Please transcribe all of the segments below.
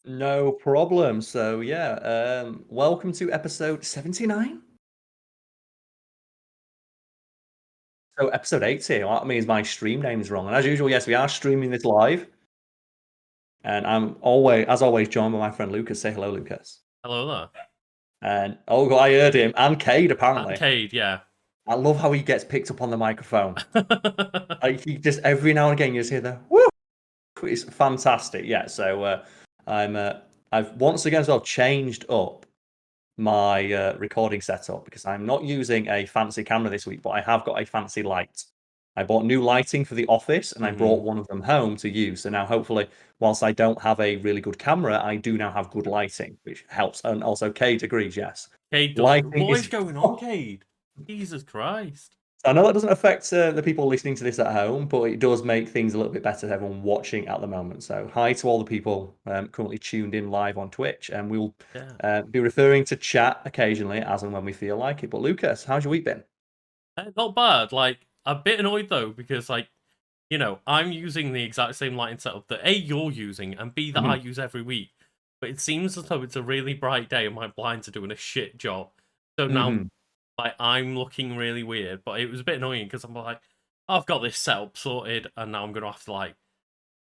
No problem. So yeah, welcome to episode 79. So episode 80. Well, that means my stream name is wrong. And as usual, yes, we are streaming this live. And I'm always, as always, joined by my friend Lucas. Say hello, Lucas. Hello there. And oh, I heard him. And Cade, And apparently. Cade, yeah. I love how he gets picked up on the microphone. Like he just every now and again you just hear the woo. It's fantastic. Yeah. So I'm I've once again as well changed up my recording setup because I'm not using a fancy camera this week, but I have got a fancy light. I bought new lighting for the office and I hmm brought one of them home to use. So now, hopefully, whilst I don't have a really good camera, I do now have good lighting, which helps. And also, Kate agrees, yes. Cade does. Lighting What is is. going on, Cade? Jesus Christ. I know that doesn't affect the people listening to this at home, but it does make things a little bit better for everyone watching at the moment. So, hi to all the people currently tuned in live on Twitch, and we'll Yeah. be referring to chat occasionally as and when we feel like it. But, Lucas, how's your week been? Not bad. Like, a bit annoyed though, because, like, I'm using the exact same lighting setup that A, you're using, and B, that I Mhm. use every week. But it seems as though it's a really bright day and my blinds are doing a shit job. So now, Mhm. like, I'm looking really weird, but it was a bit annoying because I'm like, I've got this setup sorted, and now I'm going to have to, like,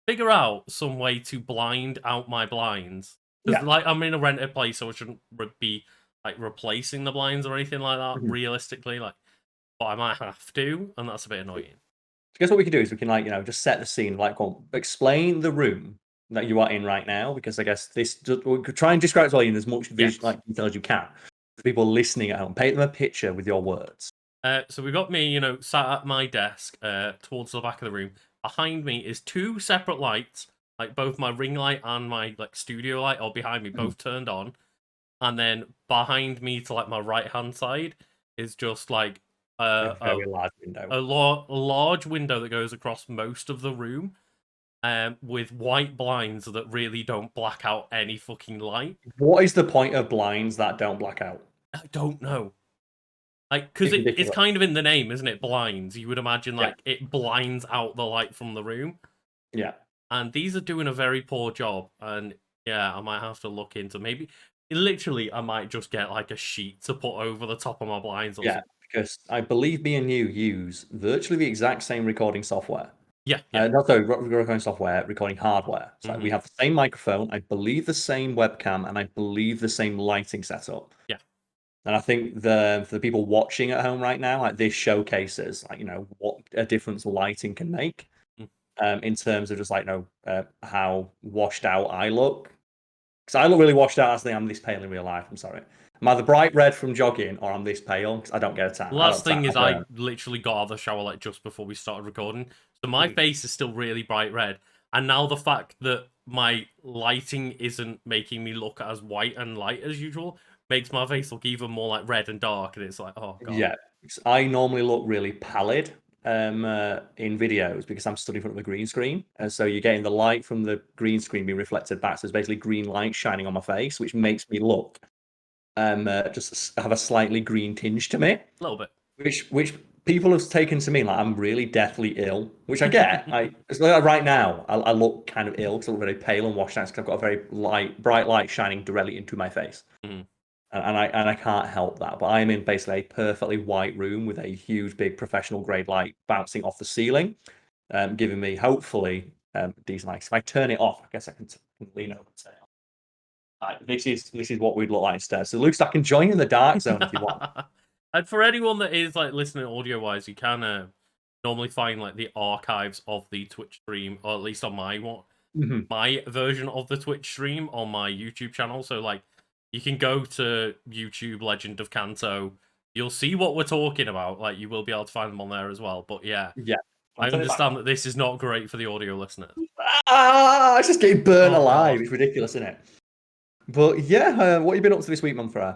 figure out some way to blind out my blinds. Because, Yeah. like, I'm in a rented place, so I shouldn't be, like, replacing the blinds or anything like that, Mhm. realistically. Like, but I might have to, and that's a bit annoying. I guess what we can do is we can just set the scene, explain the room that you are in right now, because I guess we could try and describe it to you in as much vision Yes. like detail as you can for people listening at home. Paint them a picture with your words. So we've got me, sat at my desk towards the back of the room. Behind me is two separate lights, like both my ring light and my like studio light are behind me, Mhm. both turned on. And then behind me to like my right hand side is just like A a a, very large window. a large window that goes across most of the room, with white blinds that really don't black out any fucking light. What is the point of blinds that don't black out? I don't know. Like, because It's it's ridiculous. kind of in the name, isn't it? Blinds. You would imagine Yeah. like it blinds out the light from the room, Yeah. and these are doing a very poor job. And yeah, I might have to look into maybe. Literally, I might just get like a sheet to put over the top of my blinds or Yeah. something. Because I believe me and you use virtually the exact same recording software. Yeah, yeah. Not sorry, recording software, recording hardware. So we hmm have the same microphone, I believe the same webcam, and I believe the same lighting setup. Yeah. And I think for the people watching at home right now, like this showcases what a difference lighting can make Mm. in terms of just how washed out I look. Because I look really washed out. I think I'm this pale in real life. I'm sorry. I'm either bright red from jogging or I'm this pale because I don't get a tan. I Last don't tan. thing I is, I burn. literally got out of the shower like just before we started recording, so my Mhm. face is still really bright red. And now the fact that my lighting isn't making me look as white and light as usual makes my face look even more like red and dark, and it's like, oh god. Yeah, 'cause I normally look really pallid in videos because I'm stood in front of a green screen, and so you're getting the light from the green screen being reflected back. So it's basically green light shining on my face, which makes me look have a slightly green tinge to me, A little bit. which people have taken to mean like I'm really deathly ill, which I get. It's like right now I look kind of ill because I look very pale and washed out because I've got a very bright light shining directly into my face. Mhm. And I can't help that. But I'm in basically a perfectly white room with a huge, big professional grade light bouncing off the ceiling, giving me hopefully decent light. If I turn it off, I guess I can lean over and say, this is what we'd look like instead. So Luke's, I can join you in the dark zone if you want. And for anyone that is like listening audio wise, you can normally find like the archives of the Twitch stream, or at least on my one, Mhm. my version of the Twitch stream on my YouTube channel. So like you can go to YouTube Legend of Kanto. You'll see what we're talking about. Like you will be able to find them on there as well. But yeah, Yeah. I'll I turn it back understand on. that this is not great for the audio listeners. It's just getting burnt Oh alive. god. It's ridiculous, isn't it? But yeah, what have you been up to this week, Manfred?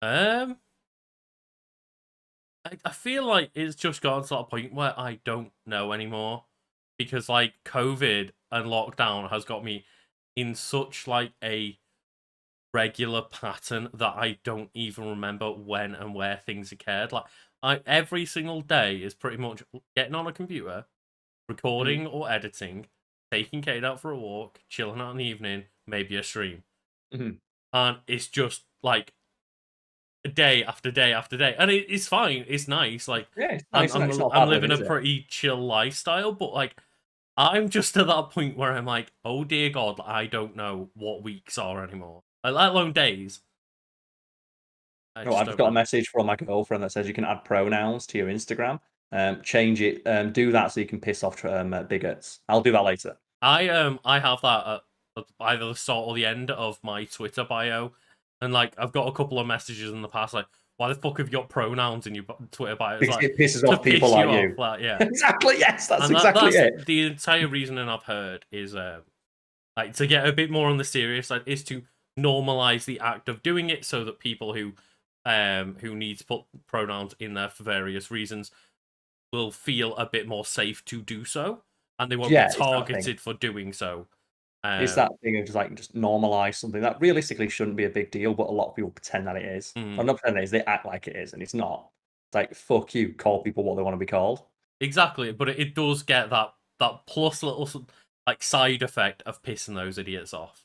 Um I feel like it's just gotten to that point where I don't know anymore. Because like COVID and lockdown has got me in such like a regular pattern that I don't even remember when and where things occurred. Like I every single day is pretty much getting on a computer, Mhm. recording or editing, taking Kate out for a walk, chilling out in the evening, maybe a stream. Mhm. And it's just like day after day after day. And it's fine. It's nice. Like Yeah, it's I'm nice. I'm It's not I'm bad living, living a is it? pretty chill lifestyle, but like I'm just at that point where I'm like, oh dear God, I don't know what weeks are anymore. Like, let alone days. I No, just I've just don't got a know. message from my girlfriend that says you can add pronouns to your Instagram. Change it. Do that so you can piss off bigots. I'll do that later. I have that at either the start or the end of my Twitter bio, and like I've got a couple of messages in the past like, why the fuck have you got pronouns in your Twitter bio? It's Because like it pisses to off people piss you like off, you. like yeah. Exactly. Yes, that's And exactly that's it. the entire reasoning I've heard is like to get a bit more on the serious side is to normalize the act of doing it so that people who need to put pronouns in there for various reasons will feel a bit more safe to do so, and they won't be Yeah, it's that thing. targeted for doing so. It's that thing of just normalize something that realistically shouldn't be a big deal, but a lot of people pretend that it is. Mm. Or not pretend it is, they act like it is, and it's not. It's like, fuck you, call people what they want to be called. Exactly, but it does get that plus little like side effect of pissing those idiots off.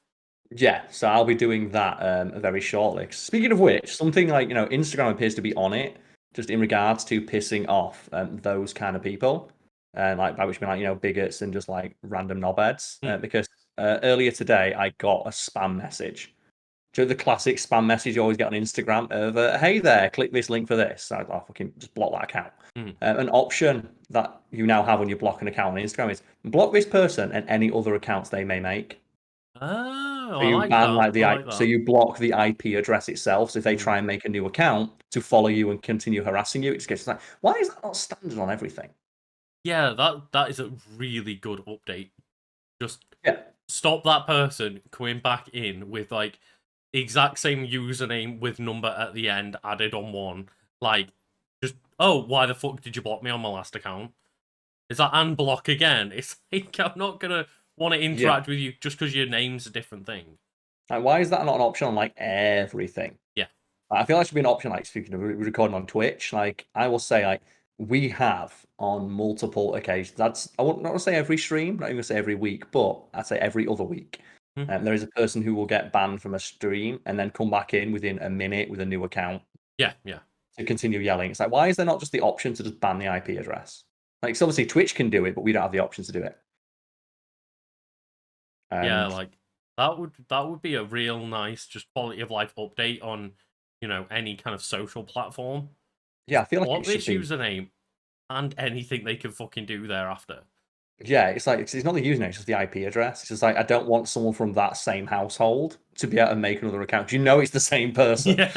Yeah, so I'll be doing that very shortly. Speaking of which, something like, Instagram appears to be on it, just in regards to pissing off those kind of people. And like by which I mean like, bigots and just like random knobheads. Hmm. Because earlier today I got a spam message. Do you know the classic spam message you always get on Instagram of, hey there, click this link for this. So I'll fucking just block that account. Hmm. An option that you now have when you block an account on Instagram is block this person and any other accounts they may make. Oh, So I you like ban that. like I like so that. you block the IP address itself. So if they Hmm. try and make a new account to follow you and continue harassing you, it just gets like, why is that not standard on everything? Yeah, that is a really good update. Just Yeah. stop that person coming back in with like exact same username with number at the end added on one. Like, just why the fuck did you block me on my last account? Is that unblock again? It's like I'm not gonna want to Yeah. interact with you just because your name's a different thing. Like, why is that not an option on like everything? Yeah. I feel like it should be an option, like speaking of recording on Twitch. Like I will say, like we have on multiple occasions. I won't not say every stream, not even say every week, but I'd say every other week. Hmm. There is a person who will get banned from a stream and then come back in within a minute with a new account Yeah, yeah. to continue yelling. It's like, why is there not just the option to just ban the IP address? Like, so obviously Twitch can do it, but we don't have the option to do it. Yeah, And like that would be a real nice just quality of life update on, any kind of social platform. yeah, I feel like Block it should this be. username and anything they can fucking do thereafter. Yeah, it's like it's not the username, it's just the IP address. It's just like I don't want someone from that same household to be able to make another account. You know, it's the same person. Yeah.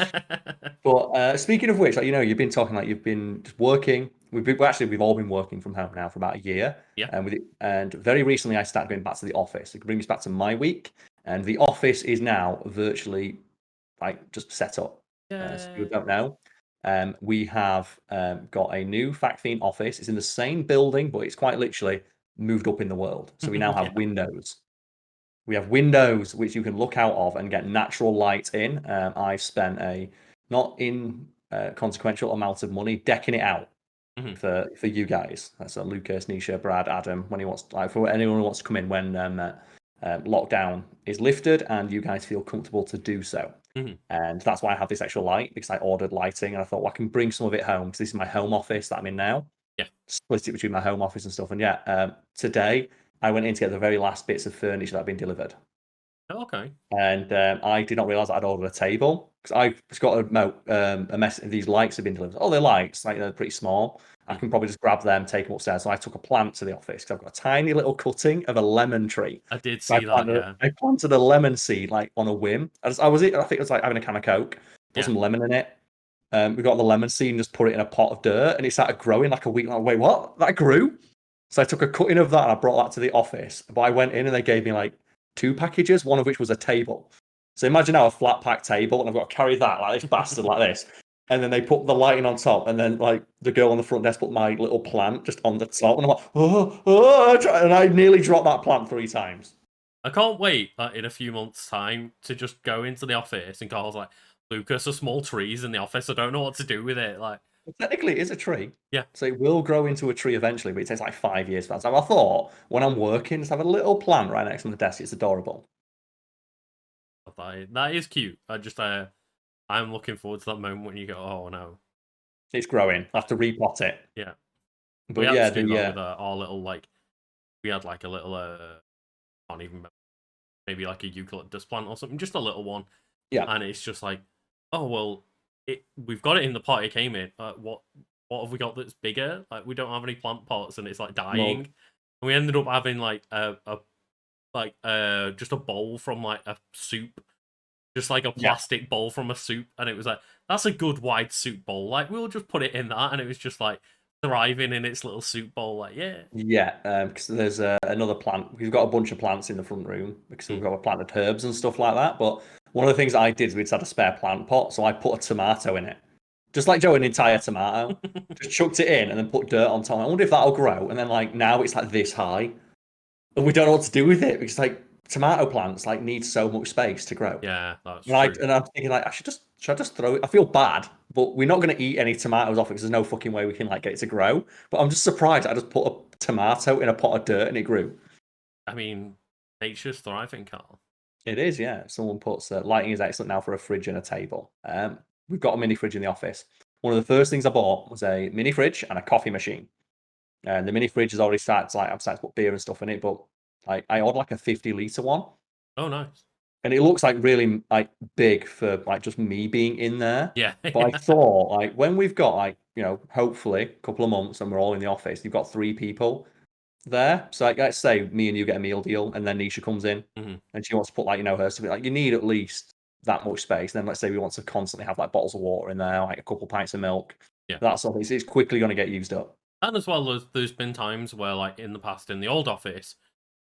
But speaking of which, like you've been talking like you've been just working. We've all been working from home now for about a year, Yeah. and very recently I started going back to the office. It brings us back to my week, and the office is now virtually like just set up. So you Yay. don't know. We have got a new fact theme office. It's in the same building, but it's quite literally moved up in the world. So we now Yeah. have windows. We have windows which you can look out of and get natural light in. I've spent a not consequential amount of money decking it out Mhm. for you guys. That's Lucas, Nisha, Brad, Adam. When he wants, like, for anyone who wants to come in when lockdown is lifted and you guys feel comfortable to do so. Mhm. And that's why I have this extra light because I ordered lighting and I thought, well, I can bring some of it home because this is my home office that I'm in now. Yeah. Split it between my home office and stuff. And yeah, today I went in to get the very last bits of furniture that have been delivered. Okay. And I did not realize I'd ordered a table because I just got a message. These lights have been delivered. Oh, they're lights, like they're pretty small. I Mm. can probably just grab them, take them upstairs. So I took a plant to the office because I've got a tiny little cutting of a lemon tree. I did So see that, yeah. I planted a lemon seed like on a whim. I think it was like having a can of Coke, put Yeah. some lemon in it. We got the lemon seed and just put it in a pot of dirt, and it started growing like a week. Like, wait, what? That grew? So I took a cutting of that and I brought that to the office. But I went in and they gave me like two packages, one of which was a table. So imagine now a flat pack table, and I've got to carry that like this bastard like this. And then they put the lighting on top, and then like the girl on the front desk put my little plant just on the top, and I'm like, and I nearly dropped that plant 3 times. I can't wait in a few months' time to just go into the office and Carl's like, Lucas, a small trees in the office. I don't know what to do with it. Like, Well, technically, it is a tree. Yeah. So it will grow into a tree eventually, but it takes like 5 years for that. So I thought when I'm working, just have a little plant right next to the desk. It's adorable. That is cute. I'm looking forward to that moment when you go, oh no. It's growing. I have to repot it. Yeah. We But had yeah, to do that the with our little, like, we had like a little, I can't even remember, maybe like a eucalyptus plant or something, just a little one. yeah, And it's just like, oh, well, we've got it in the pot it came in. What have we got that's bigger? Like, we don't have any plant pots and it's like dying. mug. And we ended up having like just a bowl from like a soup, just like a Yeah, plastic bowl from a soup, and it was like, that's a good wide soup bowl. Like, we'll just put it in that, and it was just like thriving in its little soup bowl. Like, yeah. yeah. Because there's another plant. We've got a bunch of plants in the front room because we've got planted herbs and stuff like that. But one of the things I did is we just had a spare plant pot, so I put a tomato in it, just like Joe, an entire tomato. Just chucked it in and then put dirt on top. I wonder if that'll grow. And then like now it's like this high, and we don't know what to do with it because like tomato plants like need so much space to grow. Yeah, that's And true. I'm thinking like should I just throw it? I feel bad, but we're not going to eat any tomatoes off it because there's no fucking way we can like get it to grow. But I'm just surprised I just put a tomato in a pot of dirt and it grew. I mean, nature's thriving, Karl. It is, yeah. Someone puts lighting is excellent now for a fridge and a table. We've got a mini fridge in the office. One of the first things I bought was a mini fridge and a coffee machine. And the mini fridge has already started to, like, I'm starting to put beer and stuff in it, but like I ordered like a 50-liter one. Oh, nice. And it looks like really like big for like just me being in there. Yeah. But I thought like when we've got like, hopefully a couple of months and we're all in the office, you've got 3 people there. So like let's say me and you get a meal deal and then Nisha comes in Mhm. and she wants to put like, her stuff. Like you need at least that much space. Then let's say we want to constantly have like bottles of water in there, like a couple pints of milk. Yeah. That sort of thing. It's quickly going to get used up. And as well as there's been times where, like, in the past in the old office,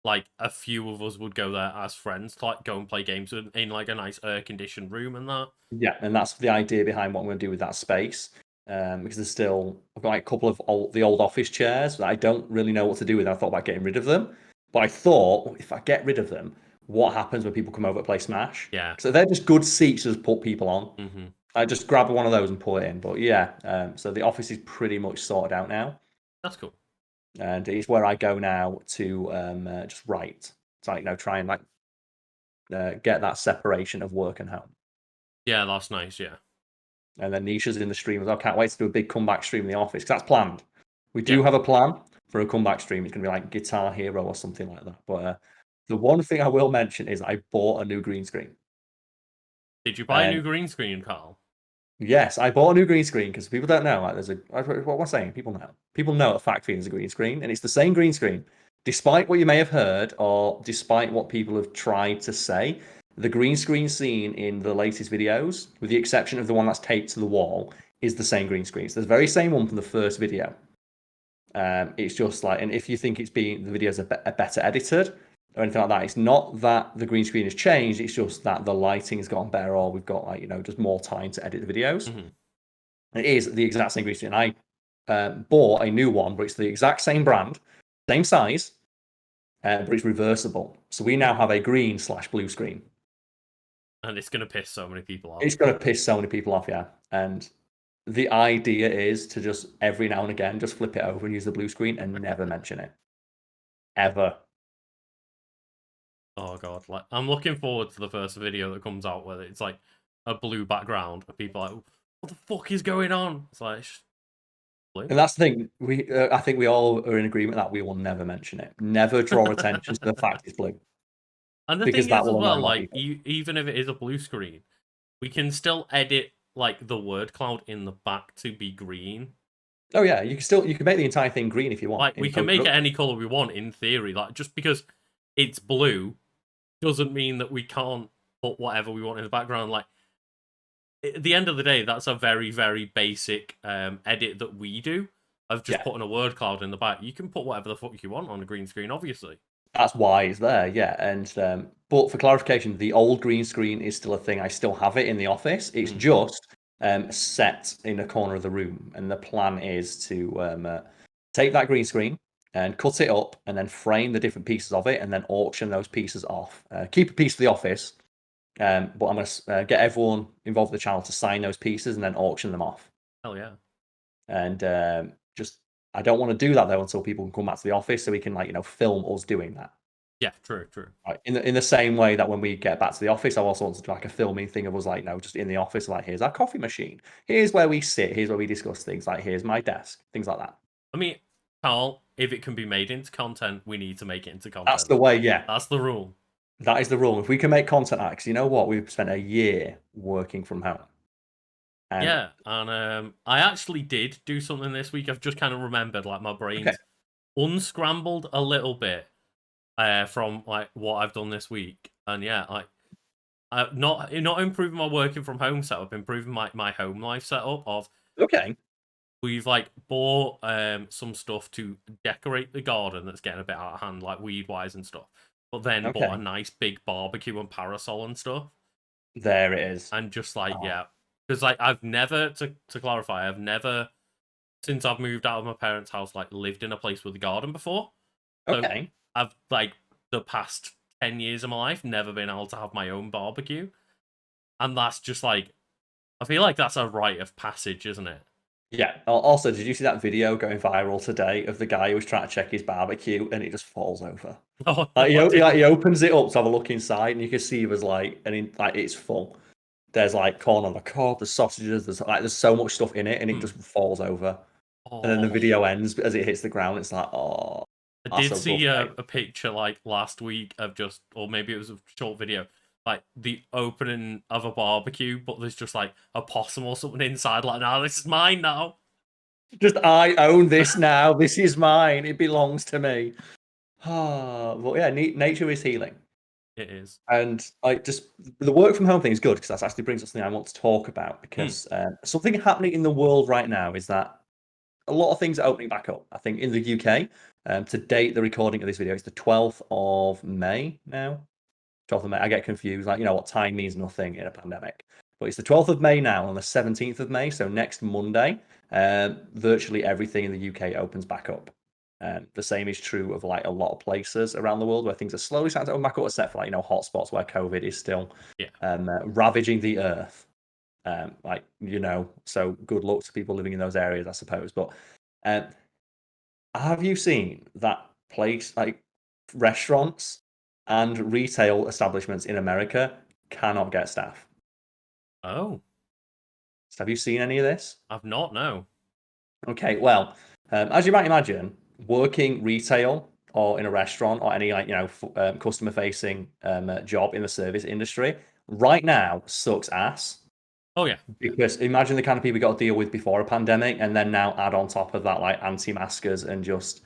like, a few of us would go there as friends to, like, go and play games in like, a nice air-conditioned room and that. Yeah, and that's the idea behind what I'm going to do with that space. Because I've got like a couple of the old office chairs that I don't really know what to do with. I thought about getting rid of them, but I thought, well, if I get rid of them, what happens when people come over to play Smash? Yeah. So they're just good seats to just put people on. Mm-hmm. I just grab one of those and pull it in. But yeah, so the office is pretty much sorted out now, That's cool. and it's where I go now to just write. It's like try and like get that separation of work and home. Yeah, that's nice, yeah. And then Nisha's in the stream as well. Can't wait to do a big comeback stream in the office 'cause that's planned. We do Yeah. have a plan for a comeback stream. It's going to be like Guitar Hero or something like that. But the one thing I will mention is I bought a new green screen. Did you buy a And new green screen, Karl? yes, I bought a new green screen because people don't know. Like, what am I saying? People know. People know a fact fiend is a green screen, and it's the same green screen. Despite what you may have heard, or despite what people have tried to say, the green screen seen in the latest videos, with the exception of the one that's taped to the wall, is the same green screen. So the very same one from the first video. It's just like, and if you think the videos are better edited or anything like that, it's not that the green screen has changed. It's just that the lighting has gotten better, or we've got like just more time to edit the videos. Mm-hmm. It is the exact same green screen. I bought a new one, but it's the exact same brand, same size, but it's reversible. So we now have a green/blue screen. And it's going to piss so many people off. It's going to piss so many people off, yeah. And the idea is to just every now and again just flip it over and use the blue screen and never mention it. Ever. Oh, God. Like, I'm looking forward to the first video that comes out where it's like a blue background and people are like, what the fuck is going on? It's like, blue. And that's the thing. I think we all are in agreement that we will never mention it. Never draw attention to the fact it's blue. And the Because thing that is as will annoy well, more like, people. even if it is a blue screen, we can still edit like the word cloud in the back to be green. Oh yeah, you can make the entire thing green if you want. Like, we can make it any color we want in theory. Like, just because it's blue doesn't mean that we can't put whatever we want in the background. Like, at the end of the day, that's a very, very basic edit that we do of just putting a word cloud in the back. You can put whatever the fuck you want on a green screen, obviously. That's why it's there, yeah. And but for clarification, the old green screen is still a thing. I still have it in the office. It's just set in a corner of the room, and the plan is to take that green screen and cut it up, and then frame the different pieces of it, and then auction those pieces off. Keep a piece for the office, but I'm going to get everyone involved in the channel to sign those pieces and then auction them off. Hell yeah. and just I don't want to do that though until people can come back to the office so we can film us doing that. Yeah, true, true. Right. In the same way that when we get back to the office, I also want to do like a filming thing of us just in the office, like here's our coffee machine, here's where we sit, here's where we discuss things, like here's my desk, things like that. I mean, Carl, if it can be made into content, we need to make it into That's content. the way, yeah. That's the rule. That is the rule. If we can make content out, because you know what, we've spent a year working from home. And Yeah, and I actually did do something this week. I've just kind of remembered, like my brain's unscrambled a little bit from like what I've done this week, and yeah, like not improving my working from home setup, improving my home life setup. Of okay, we've like bought some stuff to decorate the garden that's getting a bit out of hand, like weed wise and stuff. But then bought okay, a nice big barbecue and parasol and stuff, there it is. and just like Oh, yeah, because like I've never to clarify, I've never since I've moved out of my parents' house like lived in a place with a garden before. So okay, I've like the past 10 years of my life never been able to have my own barbecue, and that's just like I feel like that's a rite of passage, isn't it? yeah. Also, did you see that video going viral today of the guy who was trying to check his barbecue and it just falls over? Oh no, Like I didn't. he opens it up to have a look inside, and you can see there's it's full. There's like corn on the cob, there's sausages, there's so much stuff in it, and it just falls over. And then the Oh, video ends as it hits the ground. It's like, oh, I that's did a rough see day. a picture like last week of just, or maybe it was a short video, like the opening of a barbecue, but there's just like a possum or something inside. Like, now this is mine now. Just I own this now. This is mine. It belongs to me. Ah, but yeah, nature is healing. It is. And just the work from home thing is good because that actually brings us something I want to talk about Mm, because something happening in the world right now is that a lot of things are opening back up. I think in the UK, to date, the recording of this video is the 12th of May now. 12th of May. I get confused. Like, what time means nothing in a pandemic. But it's the 12th of May now, on the 17th of May. So next Monday, virtually everything in the UK opens back up. The same is true of like a lot of places around the world where things are slowly starting to open back up, except for hotspots where COVID is still yeah. ravaging the earth. So good luck to people living in those areas, I suppose. But um, have you seen that place, like restaurants and retail establishments in America cannot get staff? Oh, So have you seen any of this? I've not, no. Okay, well, as you might imagine, working retail or in a restaurant or any customer facing job in the service industry right now sucks ass. Oh, yeah. Because imagine the kind of people we got to deal with before a pandemic, and then now add on top of that like anti-maskers and just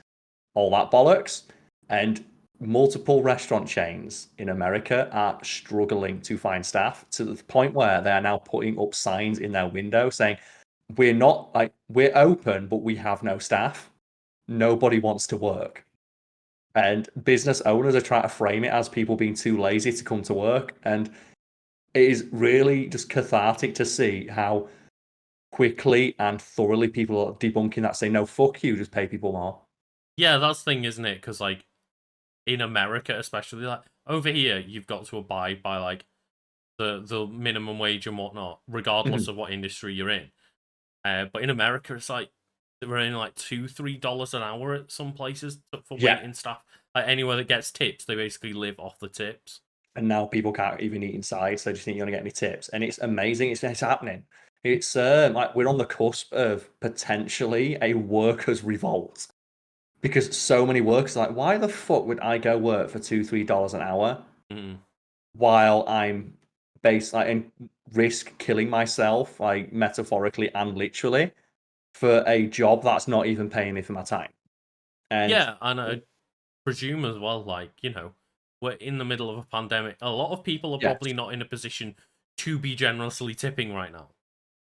all that bollocks. And multiple restaurant chains in America are struggling to find staff to the point where they are now putting up signs in their window saying, we're open, but we have no staff. Nobody wants to work. And business owners are trying to frame it as people being too lazy to come to work. And it is really just cathartic to see how quickly and thoroughly people are debunking that, saying, no, fuck you, just pay people more. Yeah, that's the thing, isn't it? Because, like, in America, especially, like, over here, you've got to abide by, like, the minimum wage and whatnot, regardless Mhm. of what industry you're in. But in America, it's like we're in like $2-3 an hour at some places for Yeah. waiting staff. Like anywhere that gets tips, they basically live off the tips. And now people can't even eat inside, so they just think you're gonna get any tips. And it's amazing. It's happening. It's like we're on the cusp of potentially a workers' revolt because so many workers are like, why the fuck would I go work for $2-3 an hour Mm. while I'm based like and risk killing myself, like metaphorically and literally, for a job that's not even paying me for my time? And Yeah, and I presume as well, like, we're in the middle of a pandemic. A lot of people are yes, probably not in a position to be generously tipping right now.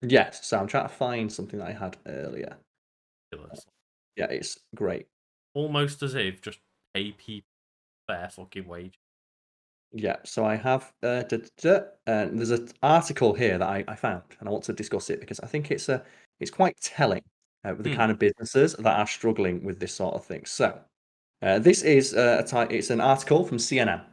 yes. So I'm trying to find something that I had earlier. Ridiculous. Yeah, it's great. Almost as if just pay people fair fucking wage. Yeah, so I have and there's an article here that I found, and I want to discuss it because I think it's quite telling with the Hmm. kind of businesses that are struggling with this sort of thing. So this is it's an article from CNN,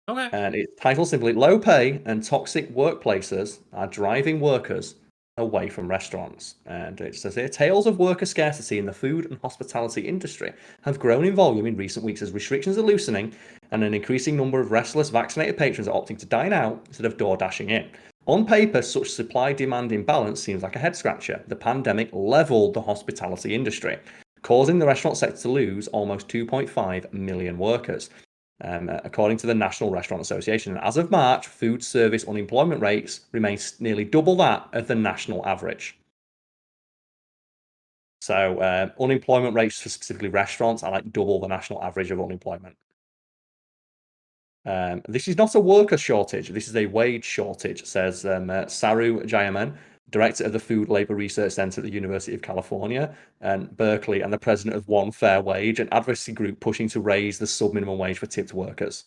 Okay. and it's titled simply "Low Pay and Toxic Workplaces Are Driving Workers away from restaurants. And it says here, tales of worker scarcity in the food and hospitality industry have grown in volume in recent weeks as restrictions are loosening and an increasing number of restless vaccinated patrons are opting to dine out instead of door dashing in. On paper, such supply-demand imbalance seems like a head-scratcher. The pandemic leveled the hospitality industry, causing the restaurant sector to lose almost 2.5 million workers. According to the National Restaurant Association. As of March, food service unemployment rates remain nearly double that of the national average. So unemployment rates for specifically restaurants are like double the national average of unemployment. This is not a worker shortage. This is a wage shortage, says Saru Jayaman, director of the Food Labor Research Center at the University of California and Berkeley, and the president of One Fair Wage, an advocacy group pushing to raise the sub-minimum wage for tipped workers.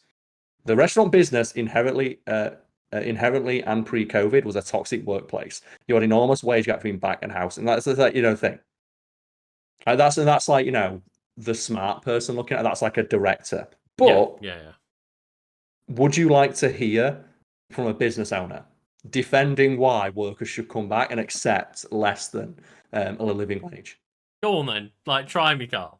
The restaurant business inherently and pre-COVID was a toxic workplace. You had enormous wage gap between back and house, and that's the thing. That's like the smart person looking at it. That's like a director. But yeah. Would you like to hear from a business owner defending why workers should come back and accept less than a living wage? Go on then, like try me, Karl.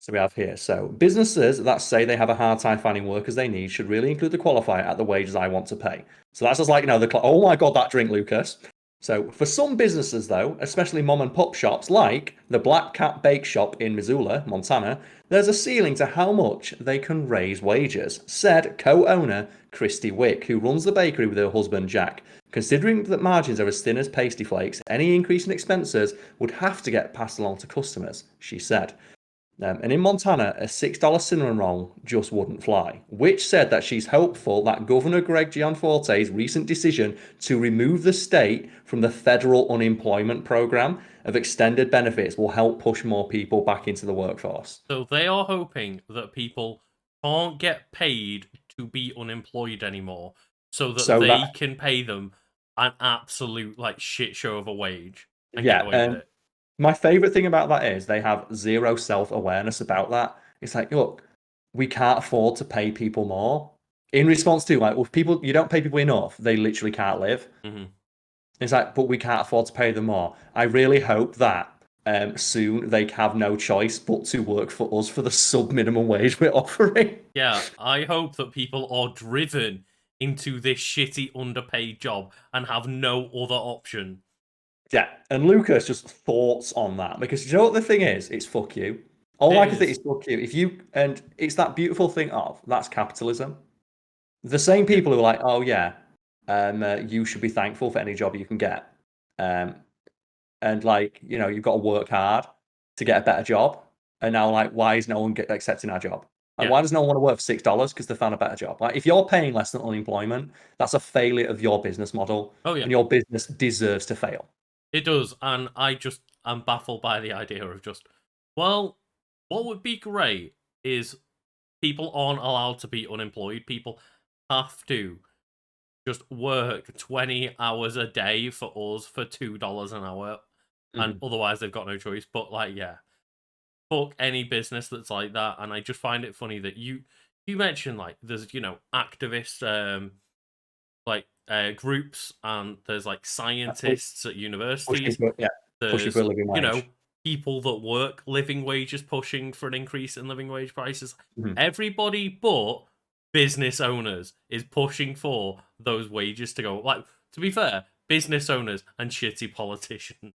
So we have here. So businesses that say they have a hard time finding workers they need should really include the qualifier at the wages I want to pay. So that's just like, oh my God, that drink, Lucas. So for some businesses though, especially mom and pop shops like the Black Cat Bake Shop in Missoula, Montana, there's a ceiling to how much they can raise wages, said co-owner Christy Wick, who runs the bakery with her husband Jack. Considering that margins are as thin as pasty flakes, any increase in expenses would have to get passed along to customers, she said. And in Montana, a $6 cinnamon roll just wouldn't fly, which said that she's hopeful that Governor Greg Gianforte's recent decision to remove the state from the federal unemployment program of extended benefits will help push more people back into the workforce. So they are hoping that people can't get paid to be unemployed anymore, so they can pay them an absolute like shit show of a wage and get away with it. My favorite thing about that is they have zero self-awareness about that. It's like, look, we can't afford to pay people more. In response to like, well, if people you don't pay people enough, they literally can't live. Mm-hmm. It's like, but we can't afford to pay them more. I really hope that soon they have no choice but to work for us for the sub-minimum wage we're offering. Yeah, I hope that people are driven into this shitty underpaid job and have no other option. Yeah, and Lucas just thoughts on that because you know what the thing is? It's fuck you. All I can think is fuck you. And it's that beautiful thing of that's capitalism. The same people who are like, oh yeah, you should be thankful for any job you can get, and like you've got to work hard to get a better job. And now like, why is no one accepting our job? Like, why does no one want to work for $6 because they found a better job? Like, if you're paying less than unemployment, that's a failure of your business model. Oh yeah, and your business deserves to fail. It does, and I'm baffled by the idea of just, well, what would be great is people aren't allowed to be unemployed. People have to just work 20 hours a day for us for $2 an hour, and otherwise they've got no choice. But like, yeah, fuck any business that's like that. And I just find it funny that you mentioned like there's activist like groups, and there's like scientists at universities. Pushing for a living wage. People that work living wages pushing for an increase in living wage prices. Everybody but business owners is pushing for those wages to go. Like, to be fair, business owners and shitty politicians.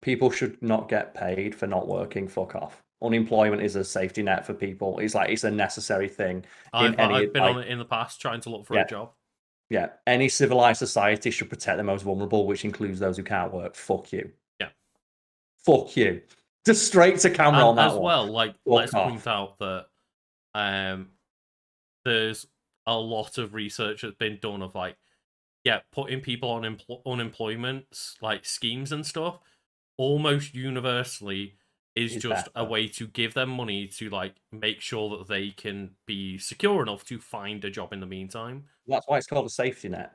People should not get paid for not working. Fuck off. Unemployment is a safety net for people. It's a necessary thing. I've been on it in the past trying to look for a job. Yeah, any civilized society should protect the most vulnerable, which includes those who can't work. Fuck you. Yeah. Fuck you. Just straight to camera on that as one. well, like, let's point out that there's a lot of research that's been done of like, putting people on unemployment like schemes and stuff almost universally is just a way to give them money to like make sure that they can be secure enough to find a job in the meantime. That's why it's called a safety net.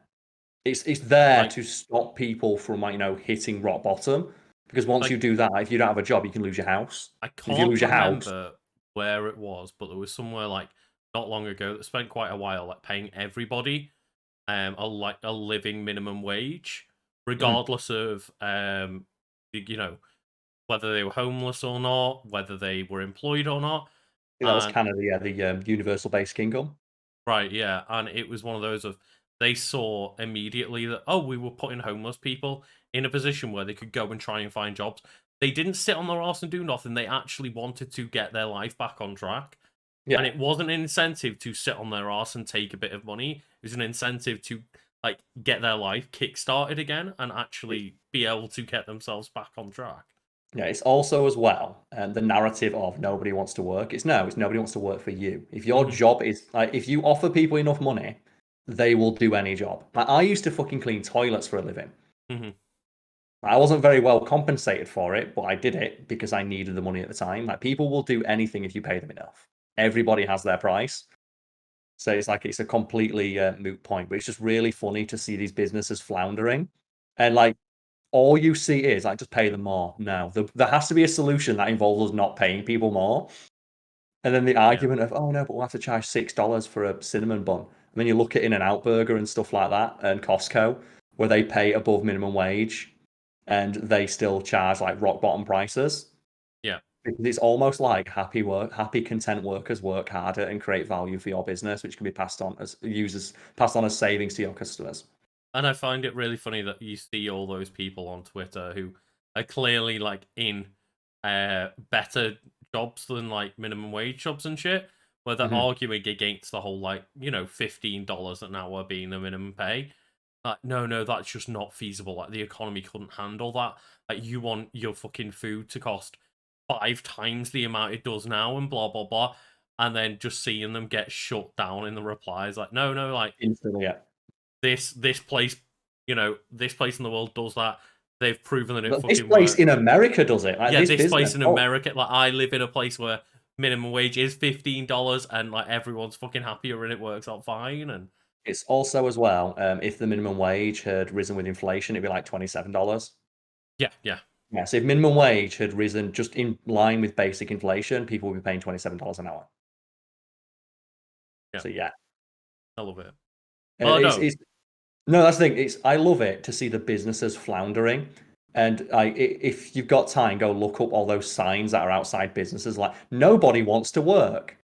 It's there to stop people from hitting rock bottom. Because once you do that, if you don't have a job, you can lose your house. I can't remember where it was, but there was somewhere like not long ago that spent quite a while like paying everybody a living minimum wage, Mhm. regardless of whether they were homeless or not, whether they were employed or not. That was And kind of the universal basic income. right, yeah, and it was one of those of they saw immediately that, oh, we were putting homeless people in a position where they could go and try and find jobs. They didn't sit on their arse and do nothing. They actually wanted to get their life back on track. And Yeah. it wasn't an incentive to sit on their arse and take a bit of money. It was an incentive to like get their life kick-started again and actually be able to get themselves back on track. Yeah, it's also as well, the narrative of nobody wants to work. It's no, it's nobody wants to work for you. If your Mhm, job is like, if you offer people enough money, they will do any job. Like, I used to fucking clean toilets for a living. mhm, I wasn't very well compensated for it, but I did it because I needed the money at the time. Like, people will do anything if you pay them enough. Everybody has their price. So it's like it's a completely moot point, but it's just really funny to see these businesses floundering. And like all you see is like just pay them more. No, there has to be a solution that involves us not paying people more. And then the yeah, argument of, oh no, but we'll have to charge $6 for a cinnamon bun. And then you look at In-N-Out Burger and stuff like that, and Costco, where they pay above minimum wage, and they still charge like rock bottom prices. yeah. Because it's almost like happy, content workers work harder and create value for your business, which can be passed on as users, passed on as savings to your customers. And I find it really funny that you see all those people on Twitter who are clearly like in better jobs than like minimum wage jobs and shit, where they're Mhm. arguing against the whole like, $15 an hour being the minimum pay. Like, no, no, that's just not feasible. Like the economy couldn't handle that. Like you want your fucking food to cost 5 times the amount it does now and blah blah blah. And then just seeing them get shut down in the replies, like, no, no, like Instantly, yeah. this place, this place in the world does that. They've proven that it But this fucking place in works. America does it. Like Yeah, this this business. place in Oh, America, like I live in a place where minimum wage is $15 and like everyone's fucking happier and it works out fine. And it's also as well. If the minimum wage had risen with inflation, it'd be like $27. yeah, yeah, Yeah. So if minimum wage had risen just in line with basic inflation, people would be paying $27 an hour. yeah, So yeah, I love it. and Well, no, it's no, that's the thing. It's I love it to see the businesses floundering. And if you've got time, go look up all those signs that are outside businesses. Like nobody wants to work.